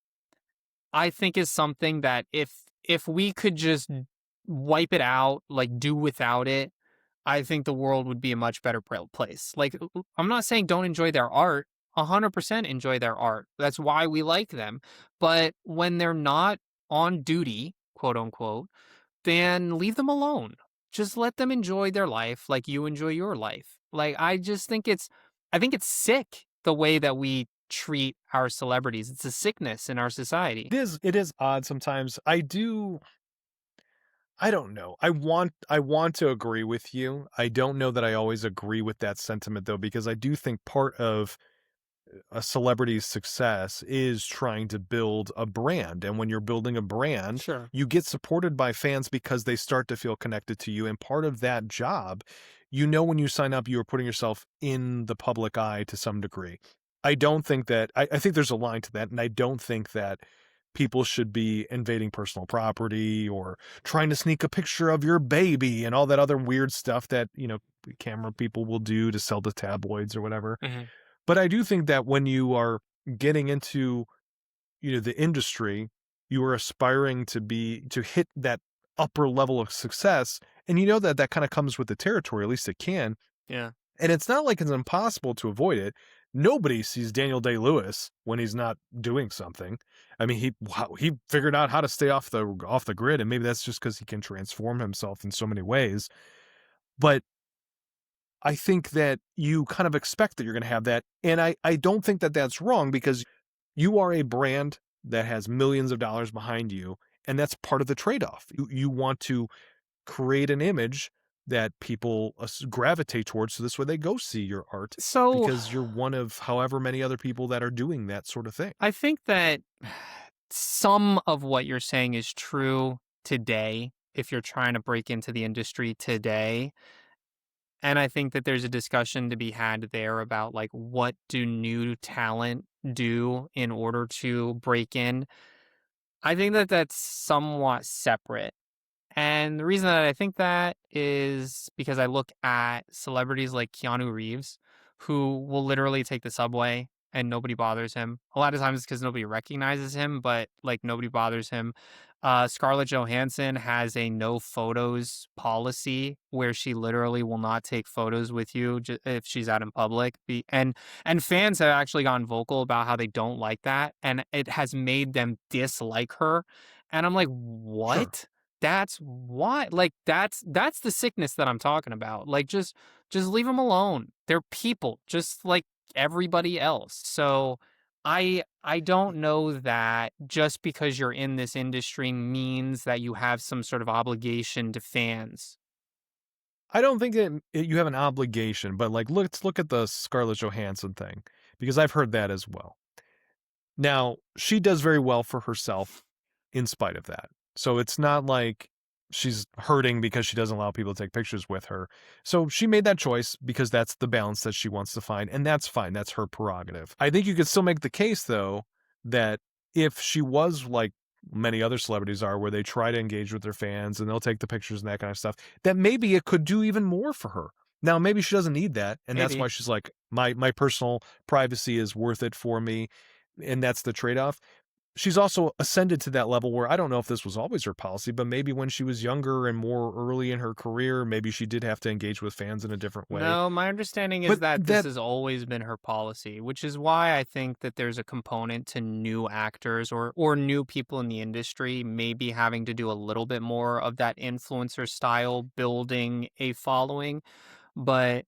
I think, is something that if we could just wipe it out, like do without it, I think the world would be a much better place. Like, I'm not saying don't enjoy their art. 100% enjoy their art. That's why we like them. But when they're not on duty, quote unquote, then leave them alone. Just let them enjoy their life like you enjoy your life. Like, I think it's sick the way that we treat our celebrities. It's a sickness in our society. It is odd sometimes. I don't know. I want to agree with you. I don't know that I always agree with that sentiment though, because I do think part of a celebrity's success is trying to build a brand. And when you're building a brand, Sure. you get supported by fans because they start to feel connected to you. And part of that job, when you sign up, you are putting yourself in the public eye to some degree. I don't think that, I think there's a line to that. And I don't think that people should be invading personal property or trying to sneak a picture of your baby and all that other weird stuff that, camera people will do to sell to tabloids or whatever. Mm-hmm. But I do think that when you are, getting into, the industry, you are aspiring to hit that upper level of success, and you know that that kind of comes with the territory, at least it can. Yeah. And it's not like it's impossible to avoid it. Nobody sees Daniel Day-Lewis when he's not doing something. I mean, he figured out how to stay off the grid, and maybe that's just because he can transform himself in so many ways. But I think that you kind of expect that you're going to have that, and I don't think that that's wrong, because you are a brand that has millions of dollars behind you, and that's part of the trade-off. You want to create an image that people gravitate towards, so this way they go see your art So because you're one of however many other people that are doing that sort of thing. I think that some of what you're saying is true today if you're trying to break into the industry today. And I think that there's a discussion to be had there about like what do new talent do in order to break in. I think that that's somewhat separate. And the reason that I think that is because I look at celebrities like Keanu Reeves, who will literally take the subway and nobody bothers him. A lot of times it's because nobody recognizes him, but like nobody bothers him. Scarlett Johansson has a no photos policy where she literally will not take photos with you if she's out in public. And fans have actually gone vocal about how they don't like that, and it has made them dislike her. And I'm like, Sure. what? That's why, like, that's the sickness that I'm talking about. Like, just leave them alone. They're people, just like everybody else. So I don't know that just because you're in this industry means that you have some sort of obligation to fans. I don't think that you have an obligation, but like, let's look at the Scarlett Johansson thing, because I've heard that as well. Now, she does very well for herself in spite of that. So it's not like she's hurting because she doesn't allow people to take pictures with her. So she made that choice because that's the balance that she wants to find, and that's fine. That's her prerogative. I think you could still make the case, though, that if she was like many other celebrities are, where they try to engage with their fans and they'll take the pictures and that kind of stuff, that maybe it could do even more for her. Now, maybe she doesn't need that, and that's why Maybe. she's like, my personal privacy is worth it for me, and that's the trade-off. She's also ascended to that level where I don't know if this was always her policy, but maybe when she was younger and more early in her career, maybe she did have to engage with fans in a different way. No, my understanding is But that this that has always been her policy, which is why I think that there's a component to new actors or new people in the industry maybe having to do a little bit more of that influencer style building a following. But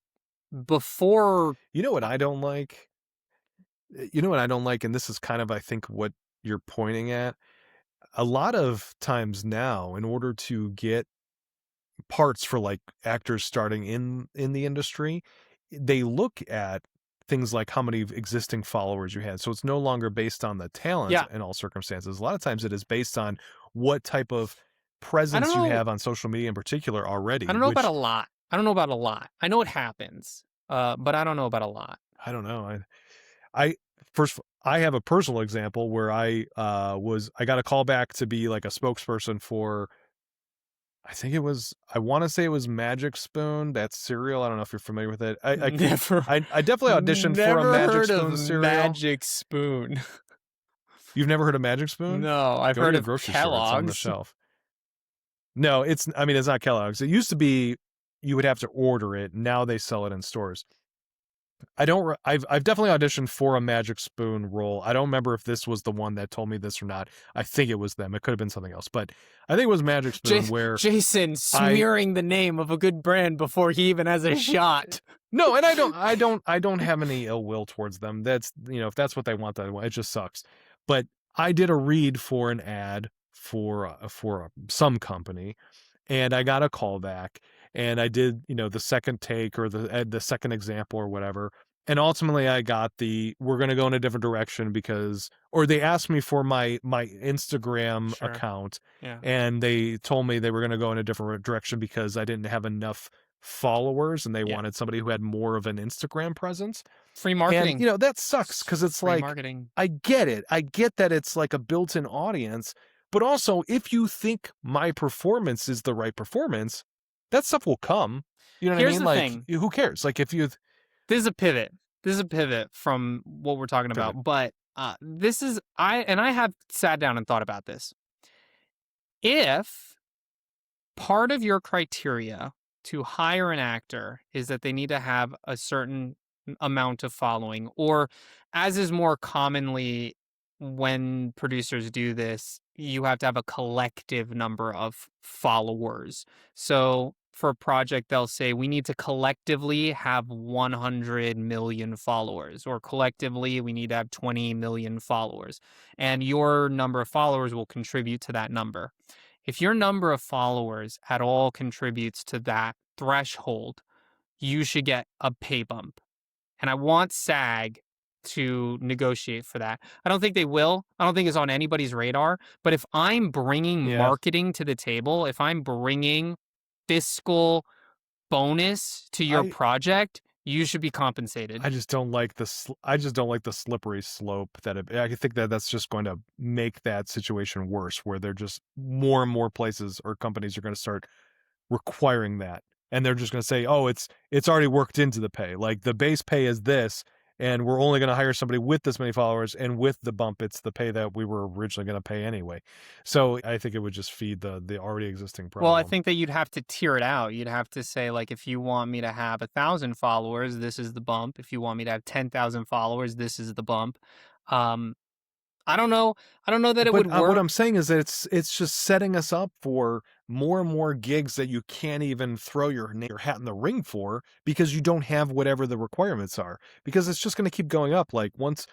before you know what I don't like? You know what I don't like, and this is kind of, I think, what you're pointing at. A lot of times now, in order to get parts for like actors starting in the industry, they look at things like how many existing followers you had. So it's no longer based on the talent yeah, in all circumstances. A lot of times it is based on what type of I don't presence you know have on social media in particular I already, don't know about a which lot. I don't know about a lot. I know it happens. But I don't know about a lot. I don't know. I first I have a personal example where I got a call back to be like a spokesperson for, I think it was, I want to say it was Magic Spoon, that cereal. I don't know if you're familiar with it. Never I definitely auditioned for a never Magic heard of Spoon cereal. Magic Spoon. You've never heard of Magic Spoon? No, I've Go to heard your of grocery store. It's on the Kellogg's. shelf. No, I mean, it's not Kellogg's. It used to be you would have to order it. Now they sell it in stores. I don't. I've definitely auditioned for a Magic Spoon role. I don't remember if this was the one that told me this or not. I think it was them. It could have been something else, but I think it was Magic Spoon where Jason I smearing the name of a good brand before he even has a shot. no, and I don't have any ill will towards them. That's, if that's what they want, that it just sucks. But I did a read for an ad for some company, and I got a call back, and I did, the second take or the second example or whatever. And ultimately I got we're going to go in a different direction or they asked me for my Instagram Sure. account, Yeah. and they told me they were going to go in a different direction because I didn't have enough followers, and they Yeah. wanted somebody who had more of an Instagram presence. Free marketing. And, that sucks because it's Free like, marketing. I get it. I get that it's like a built-in audience, but also if you think my performance is the right performance, that stuff will come. You know what Here's I mean? the Like, thing. who cares? Like, if you This is a pivot. This is a pivot from what we're talking Pivot. about. But this is I have sat down and thought about this. If part of your criteria to hire an actor is that they need to have a certain amount of following, or as is more commonly when producers do this, you have to have a collective number of followers. So for a project, they'll say we need to collectively have 100 million followers, or collectively we need to have 20 million followers. And your number of followers will contribute to that number. If your number of followers at all contributes to that threshold, you should get a pay bump. And I want SAG to negotiate for that. I don't think they will. I don't think it's on anybody's radar. But if I'm bringing Yeah. marketing to the table, if I'm bringing fiscal bonus to your I project, you should be compensated. I just don't like I just don't like the slippery slope that I think that that's just going to make that situation worse, where they're just more and more places or companies are going to start requiring that, and they're just going to say, oh, it's already worked into the pay, like the base pay is this, and we're only going to hire somebody with this many followers, and with the bump it's the pay that we were originally going to pay anyway. So I think it would just feed the already existing Well, I problem. think that you'd have to tier it out. You'd have to say, like, if you want me to have 1,000 followers, this is the bump. If you want me to have 10,000 followers, this is the bump. Um, I don't know. I don't know that it But would what work. I'm saying is that it's just setting us up for more and more gigs that you can't even throw your hat in the ring for, because you don't have whatever the requirements are. Because it's just going to keep going up. Like once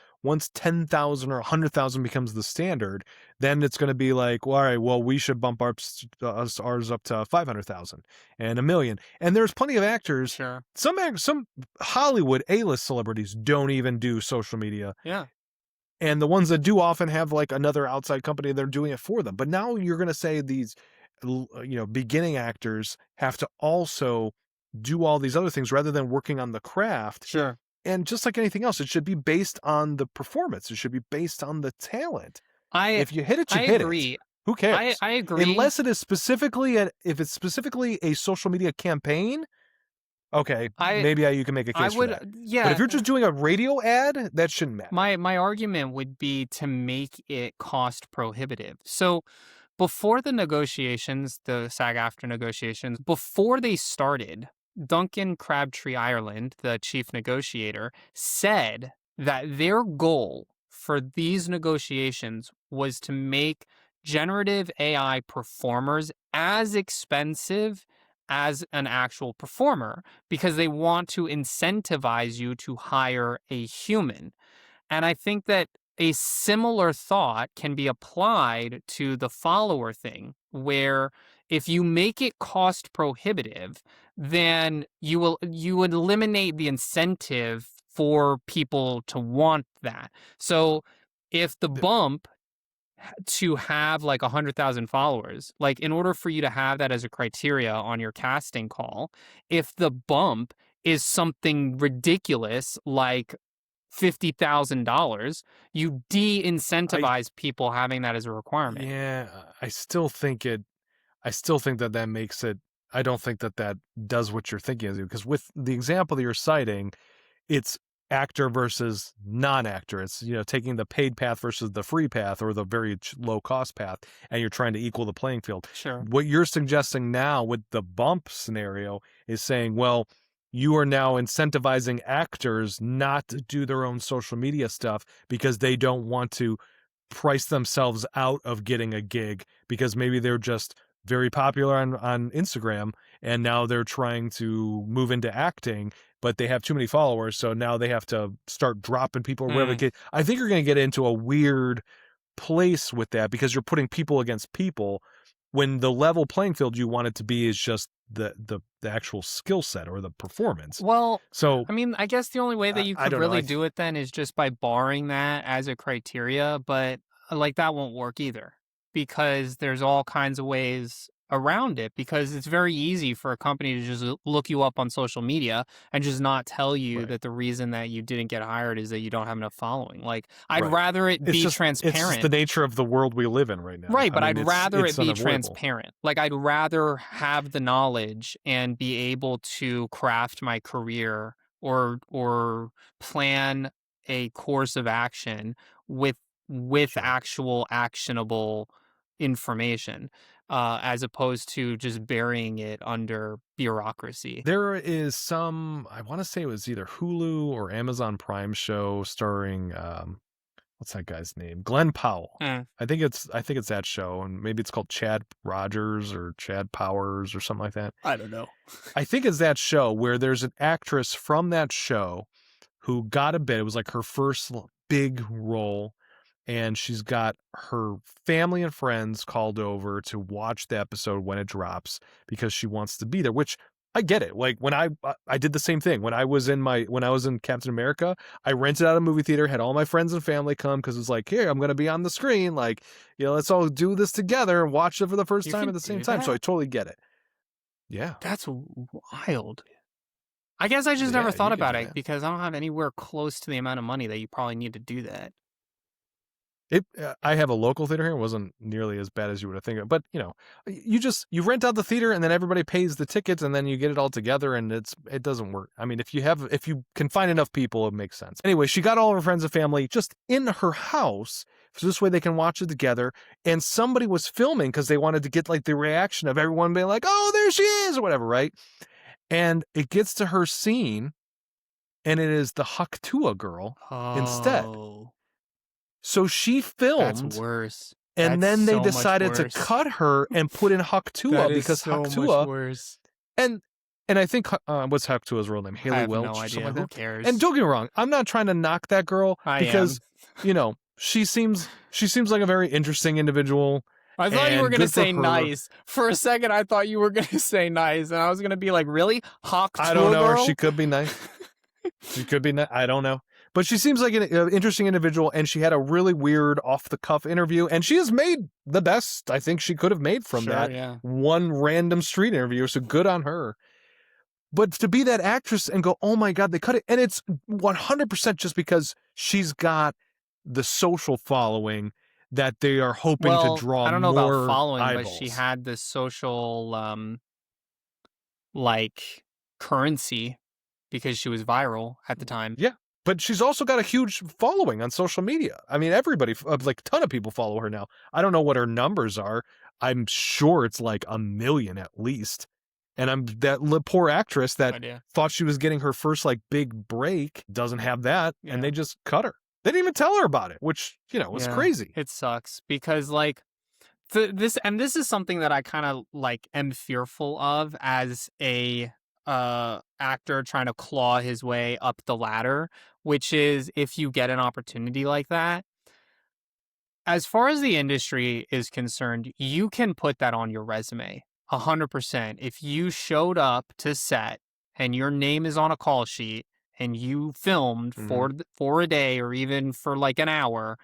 10,000 or 100,000 becomes the standard, then it's going to be like, well, all right, well, we should bump ours up to 500,000 and 1,000,000. And there's plenty of actors. Sure. Some Hollywood A-list celebrities don't even do social media. Yeah. And the ones that do often have like another outside company, they're doing it for them. But now you're going to say these, beginning actors have to also do all these other things rather than working on the craft. Sure. And just like anything else, it should be based on the performance. It should be based on the talent. If you hit it, you I hit agree. it. Who cares? I agree. Unless it is if it's specifically a social media campaign, okay, maybe you can make a case for that. Yeah. But if you're just doing a radio ad, that shouldn't matter. My argument would be to make it cost prohibitive. So before the negotiations, the SAG-AFTRA negotiations, before they started, Duncan Crabtree Ireland, the chief negotiator, said that their goal for these negotiations was to make generative AI performers as expensive as an actual performer, because they want to incentivize you to hire a human. And I think that a similar thought can be applied to the follower thing, where if you make it cost prohibitive, then you would eliminate the incentive for people to want that. So if the bump to have like 100,000 followers, like in order for you to have that as a criteria on your casting call, if the bump is something ridiculous like $50,000, you de-incentivize people having that as a requirement. Yeah, I still think that makes it. I don't think that does what you're thinking, because with the example that you're citing, it's actor versus non-actor. It's, taking the paid path versus the free path, or the very low cost path, and you're trying to equal the playing field. Sure. What you're suggesting now with the bump scenario is saying, well, you are now incentivizing actors not to do their own social media stuff because they don't want to price themselves out of getting a gig, because maybe they're just very popular on Instagram, and now they're trying to move into acting, but they have too many followers, so now they have to start dropping people or whatever. I think you're going to get into a weird place with that, because you're putting people against people, when the level playing field you want it to be is just the actual skill set or the performance. Well, so I mean, I guess the only way that you could really know. do it then is just by barring that as a criteria, but like that won't work either, because there's all kinds of ways around it, because it's very easy for a company to just look you up on social media and just not tell you that the reason that you didn't get hired is that you don't have enough following. Like, I'd rather it be transparent. It's just the nature of the world we live in right now. Right, but I'd rather it be unavoidable. transparent. Like, I'd rather have the knowledge and be able to craft my career or plan a course of action with Sure. actual actionable information, as opposed to just burying it under bureaucracy. There is some, I want to say it was either Hulu or Amazon Prime show starring what's that guy's name? Glenn Powell. Eh, I think it's that show, and maybe it's called Chad Rogers or Chad Powers or something like that. I don't know. I think it's that show where there's an actress from that show who got a bit. It was like her first big role, and she's got her family and friends called over to watch the episode when it drops because she wants to be there, which I get it. Like when I did the same thing when I was in Captain America. I rented out a movie theater, had all my friends and family come because it was like, here, I'm going to be on the screen, like, let's all do this together and watch it for the first You time can at the same do time. So I that? totally get it. Yeah. That's wild. I guess I just never Yeah, thought you can about do it that. because I don't have anywhere close to the amount of money that you probably need to do that. I have a local theater here. It wasn't nearly as bad as you would have think. But you rent out the theater and then everybody pays the tickets and then you get it all together and it doesn't work. I mean, if you can find enough people, it makes sense. Anyway, she got all of her friends and family just in her house, so this way they can watch it together. And somebody was filming because they wanted to get like the reaction of everyone being like, "Oh, there she is," or whatever, right? And it gets to her scene, and it is the Haktua girl instead. Oh, So she that's filmed. worse. And That's then they so much decided to worse. cut her and put in Haktua That is because so much Haktua worse. and I think what's Haktua's real name? I Haley have Welch no or something idea. like Who that. cares? And don't get me wrong, I'm not trying to knock that girl I because am. she seems like a very interesting individual. I thought you were And gonna good for say her. nice. For a second, I thought you were gonna say nice, and I was gonna be like, "Really, Hawk I don't know, or girl?" she could be nice. She could be nice. I don't know. But she seems like an interesting individual, and she had a really weird off-the-cuff interview, and she has made the best I think she could have made from Sure, that yeah. one random street interview, so good on her. But to be that actress and go, oh my God, they cut it. And it's 100% just because she's got the social following that they are hoping Well, to draw I don't know about more following, eyeballs. but she had this social like currency because she was viral at the time. Yeah. But she's also got a huge following on social media. I mean, everybody, like a ton of people follow her now. I don't know what her numbers are. I'm sure it's like 1 million at least. And that poor actress that Idea. thought she was getting her first like big break doesn't have that. Yeah. And they just cut her. They didn't even tell her about it, which, was Yeah, crazy. It sucks because like this is something that I kind of like am fearful of as a actor trying to claw his way up the ladder, which is if you get an opportunity like that. As far as the industry is concerned, you can put that on your resume 100%. If you showed up to set and your name is on a call sheet and you filmed for a day or even for like an hour,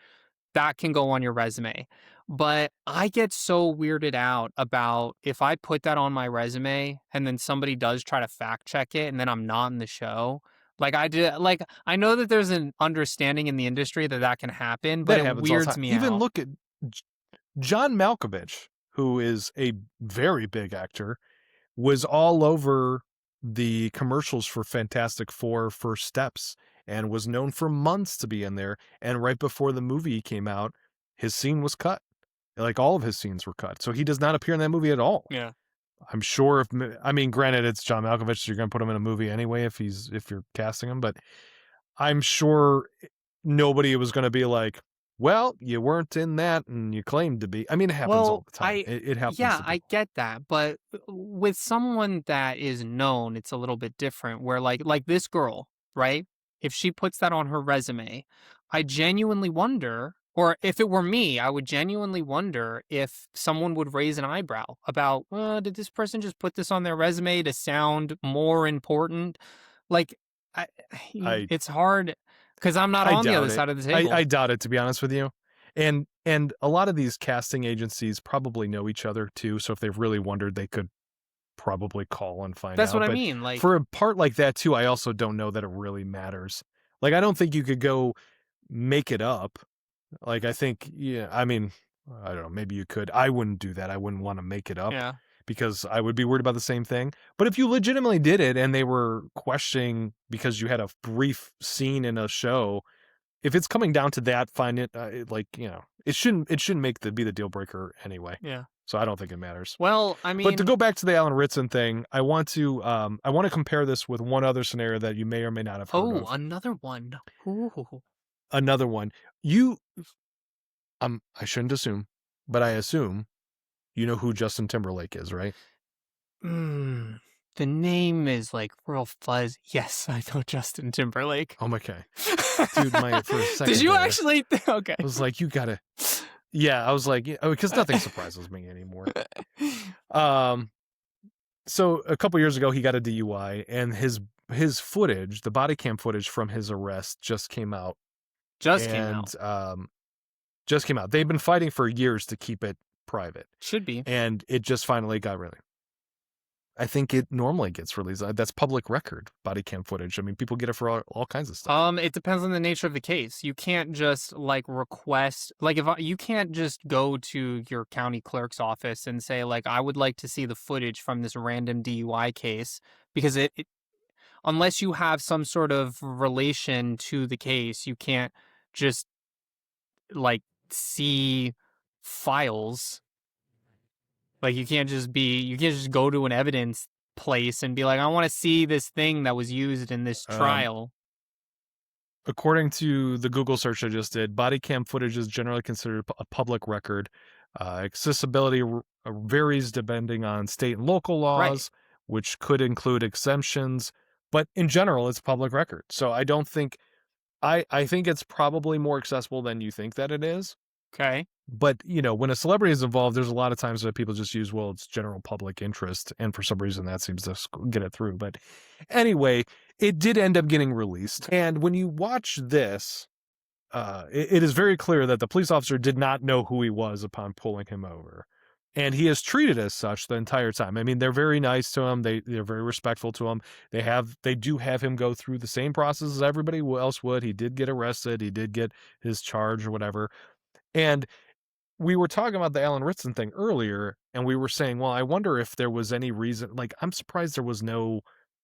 that can go on your resume. But I get so weirded out about if I put that on my resume and then somebody does try to fact check it and then I'm not in the show. I know that there's an understanding in the industry that can happen, but That it happens all the weirds time. me Even out. look at John Malkovich, who is a very big actor, was all over the commercials for Fantastic Four First Steps and was known for months to be in there. And right before the movie came out, his scene was cut. Like all of his scenes were cut. So he does not appear in that movie at all. Yeah. I'm sure granted, it's John Malkovich, so you're going to put him in a movie anyway if you're casting him, but I'm sure nobody was going to be like, well, you weren't in that and you claimed to be. I mean, it happens all the time. It happens. Yeah, to I people. get that, but with someone that is known, it's a little bit different. Where like this girl, right? If she puts that on her resume, I genuinely wonder, or if it were me, I would genuinely wonder if someone would raise an eyebrow about, did this person just put this on their resume to sound more important? Like, it's hard because I'm not on the other side of the table. I doubt it, to be honest with you. And a lot of these casting agencies probably know each other too. So if they've really wondered, they could probably call and find out. That's what I But mean. Like for a part like that too, I also don't know that it really matters. Like, I don't think you could go make it up. Like, I think, I mean, I don't know, maybe you could. I wouldn't do that. I wouldn't want to make it up. Yeah. Because I would be worried about the same thing. But if you legitimately did it and they were questioning because you had a brief scene in a show, if it's coming down to that, fine. It shouldn't be the deal breaker anyway. Yeah. So I don't think it matters. Well, I mean, But to go back to the Alan Ritson thing, I want to compare this with one other scenario that you may or may not have heard of. another one. Ooh. Another one. I shouldn't assume, but I assume you know who Justin Timberlake is, right? The name is like real fuzz. Yes, I know Justin Timberlake. Oh, okay. Dude, for a second Did you there, actually? Okay. I was like, you gotta. Yeah, I was like, because nothing surprises me anymore. So a couple years ago, he got a DUI, and his footage, the body cam footage from his arrest, just came out. Just came out. They've been fighting for years to keep it private. Should be. And it just finally got released. I think it normally gets released. That's public record, body cam footage. I mean, people get it for all kinds of stuff. It depends on the nature of the case. You can't just request, you can't just go to your county clerk's office and say I would like to see the footage from this random DUI case, because it unless you have some sort of relation to the case, you can't just see files. You can't just go to an evidence place and be like, I want to see this thing that was used in this trial. According to the Google search I just did, body cam footage is generally considered a public record. Accessibility varies depending on state and local laws, which could include exemptions. But in general, it's public record. So I don't think... I think it's probably more accessible than you think that it is. Okay. But, when a celebrity is involved, there's a lot of times that people just use, it's general public interest. And for some reason, that seems to get it through. But anyway, it did end up getting released. And when you watch this, it is very clear that the police officer did not know who he was upon pulling him over. And he is treated as such the entire time. I mean, they're very nice to him. They're very respectful to him. They do have him go through the same process as everybody else would. He did get arrested. He did get his charge or whatever. And we were talking about the Alan Ritson thing earlier, and we were saying, well, I wonder if there was any reason. I'm surprised there was no,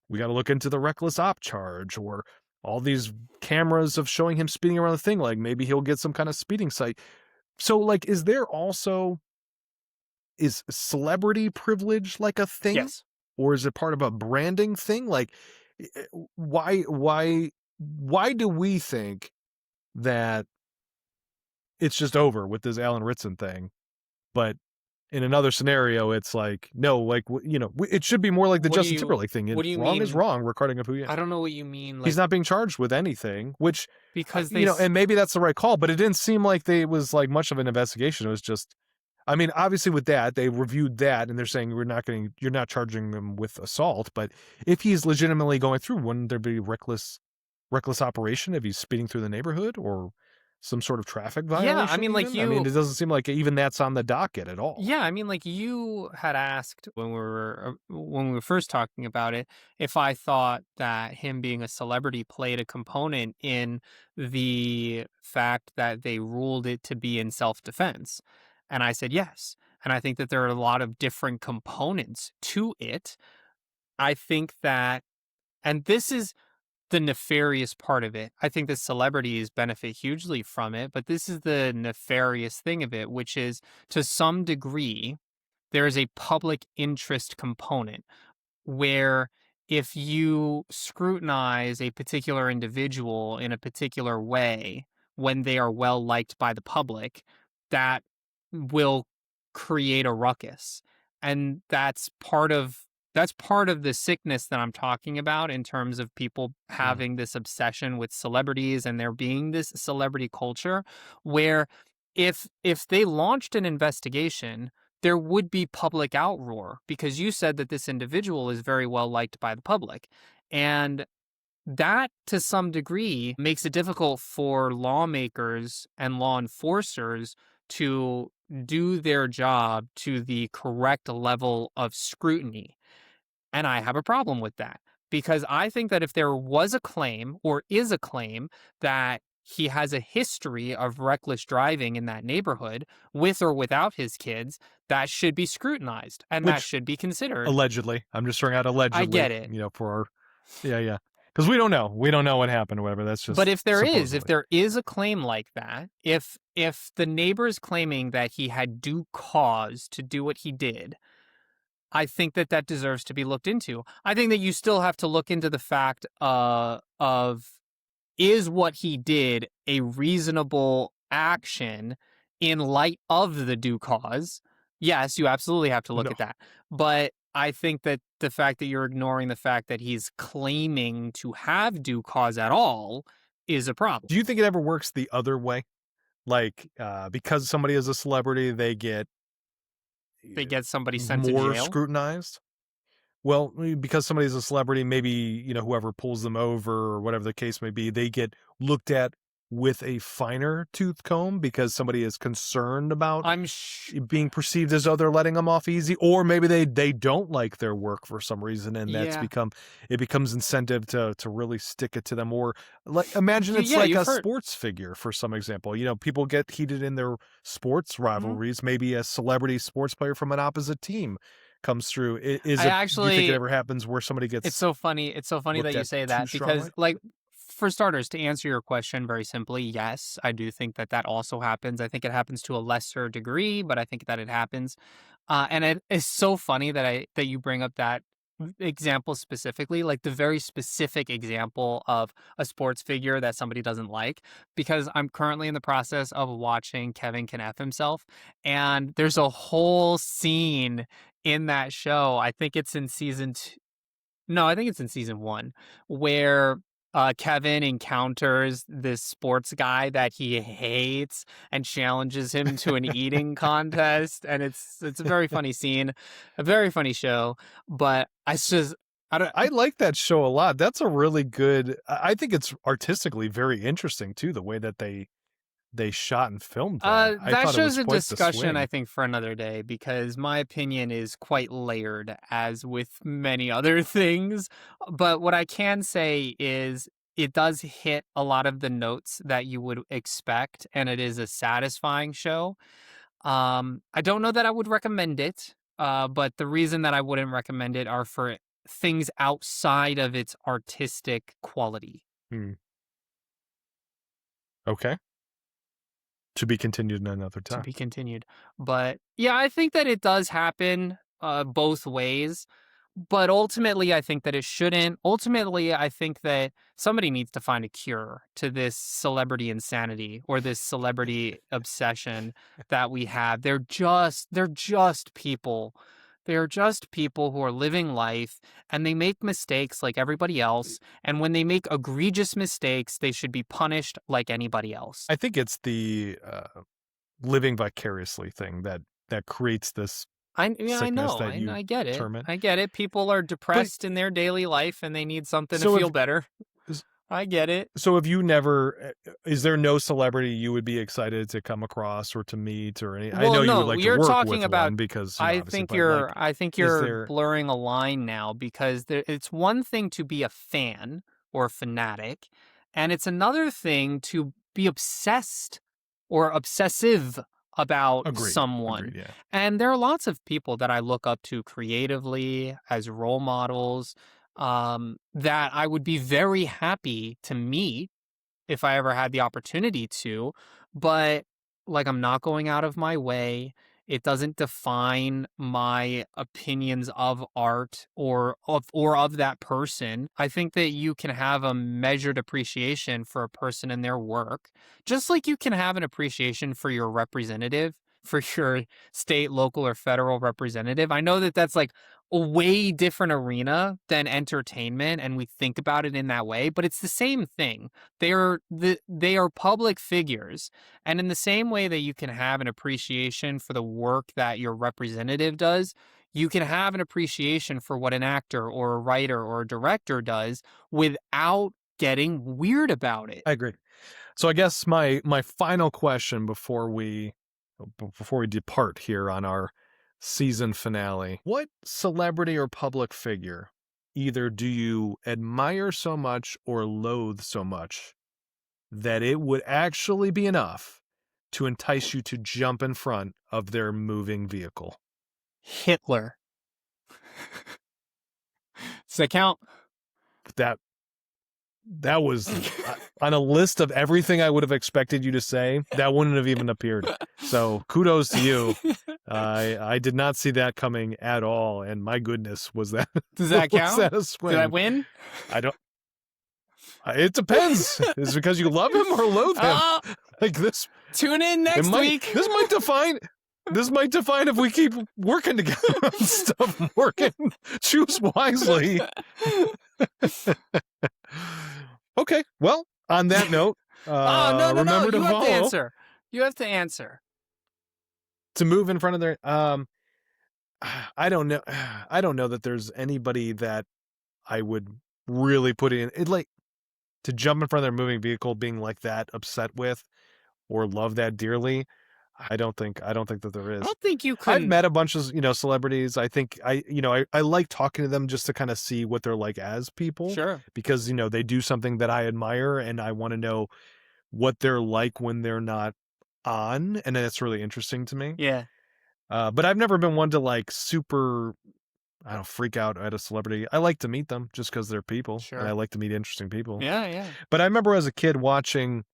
we got to look into the reckless op charge, or all these cameras of showing him speeding around the thing. Maybe he'll get some kind of speeding cite. So, is there also, is celebrity privilege a thing? Yes. Or is it part of a branding thing? Why do we think that it's just over with this Alan Ritson thing? But in another scenario, it's no, it should be more like the Justin Timberlake thing. What do you wrong mean? Is wrong, regarding of who you... I don't know what you mean. He's not being charged with anything, which, because and maybe that's the right call, but it didn't seem like it was much of an investigation. It was just, I mean, obviously with that, they reviewed that and they're saying you're not charging them with assault. But if he's legitimately going through, wouldn't there be reckless operation if he's speeding through the neighborhood, or some sort of traffic violation? Yeah, I mean, it doesn't seem like even that's on the docket at all. Yeah, I mean, you had asked when we were first talking about it, if I thought that him being a celebrity played a component in the fact that they ruled it to be in self-defense. And I said yes. And I think that there are a lot of different components to it. I think that, and this is the nefarious part of it. I think the celebrities benefit hugely from it, but this is the nefarious thing of it, which is, to some degree, there is a public interest component where if you scrutinize a particular individual in a particular way when they are well liked by the public, that will create a ruckus. And that's part of the sickness that I'm talking about, in terms of people having this obsession with celebrities and there being this celebrity culture where if they launched an investigation, there would be public outroar, because you said that this individual is very well liked by the public. And that, to some degree, makes it difficult for lawmakers and law enforcers to do their job to the correct level of scrutiny. And I have a problem with that, because I think that if there was a claim, or is a claim, that he has a history of reckless driving in that neighborhood, with or without his kids, that should be scrutinized, and that should be considered. Allegedly. I'm just throwing out allegedly. I get it. Yeah. Because we don't know. We don't know what happened or whatever. That's just But if there supposedly. is a claim like that, if the neighbor is claiming that he had due cause to do what he did, I think that that deserves to be looked into. I think that you still have to look into the fact of is what he did a reasonable action in light of the due cause? Yes, you absolutely have to look No. at that. But I think that the fact that you're ignoring the fact that he's claiming to have due cause at all is a problem. Do you think it ever works the other way? Like, because somebody is a celebrity, they get They get somebody sent to more jail. scrutinized? Well, because somebody's a celebrity, maybe, whoever pulls them over or whatever the case may be, they get looked at with a finer tooth comb because somebody is concerned about I'm sh- being perceived as though they're letting them off easy, or maybe they don't like their work for some reason, and yeah. it becomes incentive to really stick it to them. Or like, imagine it's Yeah, like you've a heard. sports figure for some example. People get heated in their sports Mhm. rivalries. Maybe a celebrity sports player from an opposite team comes through. I Do you think it actually ever happens where somebody It's gets so funny. It's so funny that looked you at say too that because, strongly? like, for starters, to answer your question very simply, yes, I do think that that also happens. I think it happens to a lesser degree, but I think that it happens. And it is so funny that you bring up that example specifically, like the very specific example of a sports figure that somebody doesn't like, because I'm currently in the process of watching Kevin Can F Himself, and there's a whole scene in that show. I think it's in season two. No, I think it's in season 1 where, Kevin encounters this sports guy that he hates and challenges him to an eating contest, and it's a very funny scene, a very funny show, but it's just I don't I like that show a lot. That's a really good. I think it's artistically very interesting too, the way that they shot and filmed that. I that thought it show's was a quite the discussion, I swing. think, for another day because my opinion is quite layered, as with many other things. But what I can say is it does hit a lot of the notes that you would expect, and it is a satisfying show. I don't know that I would recommend it, but the reason that I wouldn't recommend it are for things outside of its artistic quality. Hmm. Okay. To be continued in another To time. be continued. But yeah, I think that it does happen both ways. But ultimately, I think that it shouldn't. Ultimately, I think that somebody needs to find a cure to this celebrity insanity or this celebrity obsession that we have. They're just people. They're just people who are living life and they make mistakes like everybody else. And when they make egregious mistakes, they should be punished like anybody else. I think it's the living vicariously thing that creates this I sickness know. that you I get it. term it. I get it. People are But depressed in their daily life and they need something to so if feel better. I get it. so if you never is there no celebrity you would be excited to come across or to meet or any? I Well, know you would no, like to you're work talking with about one because obviously, but like, I think is you're there blurring a line now because it's one thing to be a fan or a fanatic, and it's another thing to be obsessed or obsessive about agreed, someone. yeah. And there are lots of people that I look up to creatively as role models, that I would be very happy to meet if I ever had the opportunity to, but like I'm not going out of my way. It doesn't define my opinions of art or of that person. I think that you can have a measured appreciation for a person and their work, just like you can have an appreciation for your representative, for your state, local, or federal representative. I know that that's like a way different arena than entertainment, and we think about it in that way, but it's the same thing. They are public figures, and in the same way that you can have an appreciation for the work that your representative does, you can have an appreciation for what an actor or a writer or a director does without getting weird about it. I agree. So I guess my final question before we depart here on our season finale, what celebrity or public figure either do you admire so much or loathe so much that it would actually be enough to entice you to jump in front of their moving vehicle? Hitler. Does that count? That that was on a list of everything I would have expected you to say. That wouldn't have even appeared. So kudos to you. I did not see that coming at all. And my goodness, was that Does that was count? that a swing? Did I win? I don't. It depends. Is it because you love him or loathe him? Like this. Tune in next week. This might define. This might define if we keep working together on stuff. Morgan, choose wisely. Okay. Well, on that note, no. remember to You have follow. to answer. You have to answer. To move in front of their. I don't know. I don't know that there's anybody that I would really put in it, like to jump in front of their moving vehicle, being like that upset with, or love that dearly. I don't think that there is. I don't think you could. I've met a bunch of, celebrities. I think I like talking to them just to kind of see what they're like as people. Sure. Because, they do something that I admire and I want to know what they're like when they're not on. And that's really interesting to me. Yeah. But I've never been one to like super, I don't freak out at a celebrity. I like to meet them just because they're people. Sure. And I like to meet interesting people. Yeah. But I remember as a kid watching,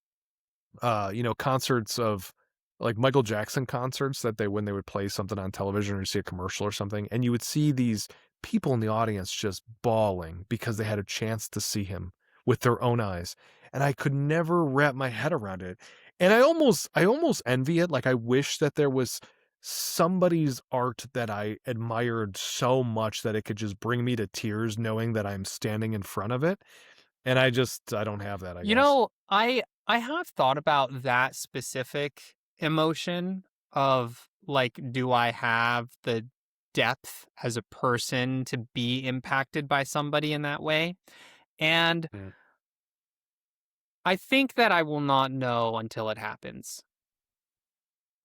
concerts of like Michael Jackson concerts when they would play something on television or see a commercial or something. And you would see these people in the audience just bawling because they had a chance to see him with their own eyes. And I could never wrap my head around it. And I almost envy it. Like I wish that there was somebody's art that I admired so much that it could just bring me to tears knowing that I'm standing in front of it. And I don't have that, I guess. I have thought about that specific emotion of like, do I have the depth as a person to be impacted by somebody in that way? And I think that I will not know until it happens.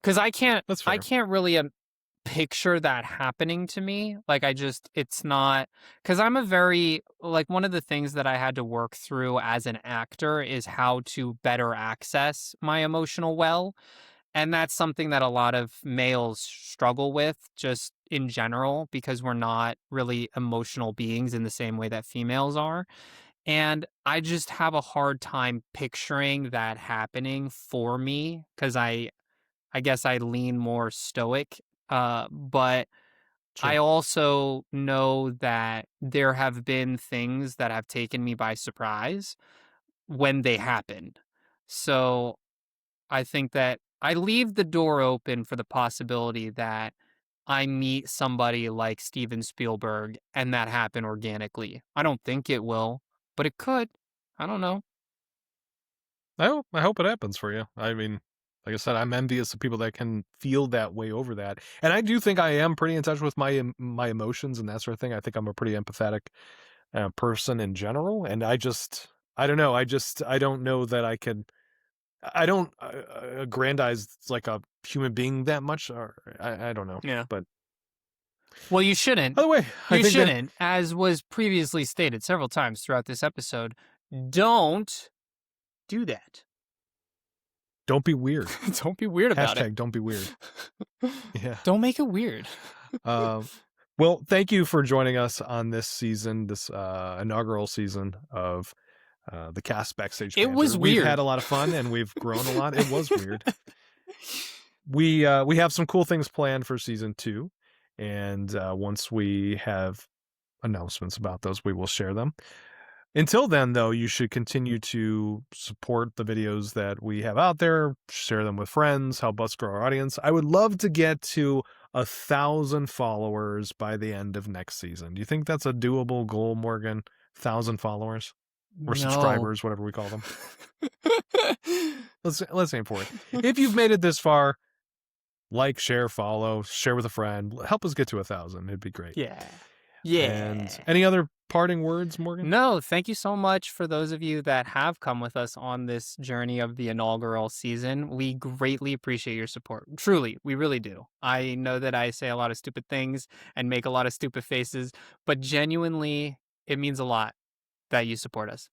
Because I can't really picture that happening to me. Like it's not, because I'm a very, like one of the things that I had to work through as an actor is how to better access my emotional well. And that's something that a lot of males struggle with just in general, because we're not really emotional beings in the same way that females are. And I just have a hard time picturing that happening for me because I guess I lean more stoic. But Sure. I also know that there have been things that have taken me by surprise when they happened. So I think that I leave the door open for the possibility that I meet somebody like Steven Spielberg and that happen organically. I don't think it will, but it could. I don't know. I hope it happens for you. I mean, like I said, I'm envious of people that can feel that way over that. And I do think I am pretty in touch with my emotions and that sort of thing. I think I'm a pretty empathetic person in general. And I don't know. I don't know that I could. I don't aggrandize like a human being that much. Or I don't know. Yeah. But well, you shouldn't. By the way, you shouldn't, as was previously stated several times throughout this episode. Don't do that. Don't be weird. Don't be weird about it. # don't be weird. Yeah. Don't make it weird. Well, thank you for joining us on this season, this inaugural season of the Cast Backstage. It was weird. We've had a lot of fun and we've grown a lot. It was weird. We have some cool things planned for season 2. And once we have announcements about those, we will share them. Until then, though, you should continue to support the videos that we have out there, share them with friends, help us grow our audience. I would love to get to 1,000 followers by the end of next season. Do you think that's a doable goal, Morgan? 1,000 followers or subscribers, whatever we call them. Let's aim for it. If you've made it this far, like, share, follow, share with a friend. Help us get to 1,000. It'd be great. Yeah. And any other parting words, Morgan? No, thank you so much for those of you that have come with us on this journey of the inaugural season. We greatly appreciate your support. Truly, we really do. I know that I say a lot of stupid things and make a lot of stupid faces, but genuinely, it means a lot that you support us.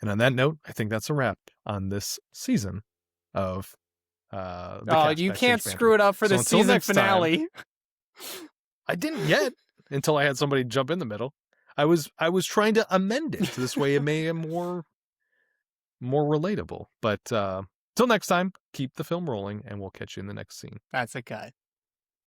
And on that note, I think that's a wrap on this season of you can't screw it up for the season finale. I didn't yet until I had somebody jump in the middle. I was trying to amend it this way it may more relatable. But till next time, keep the film rolling, and we'll catch you in the next scene. That's a cut.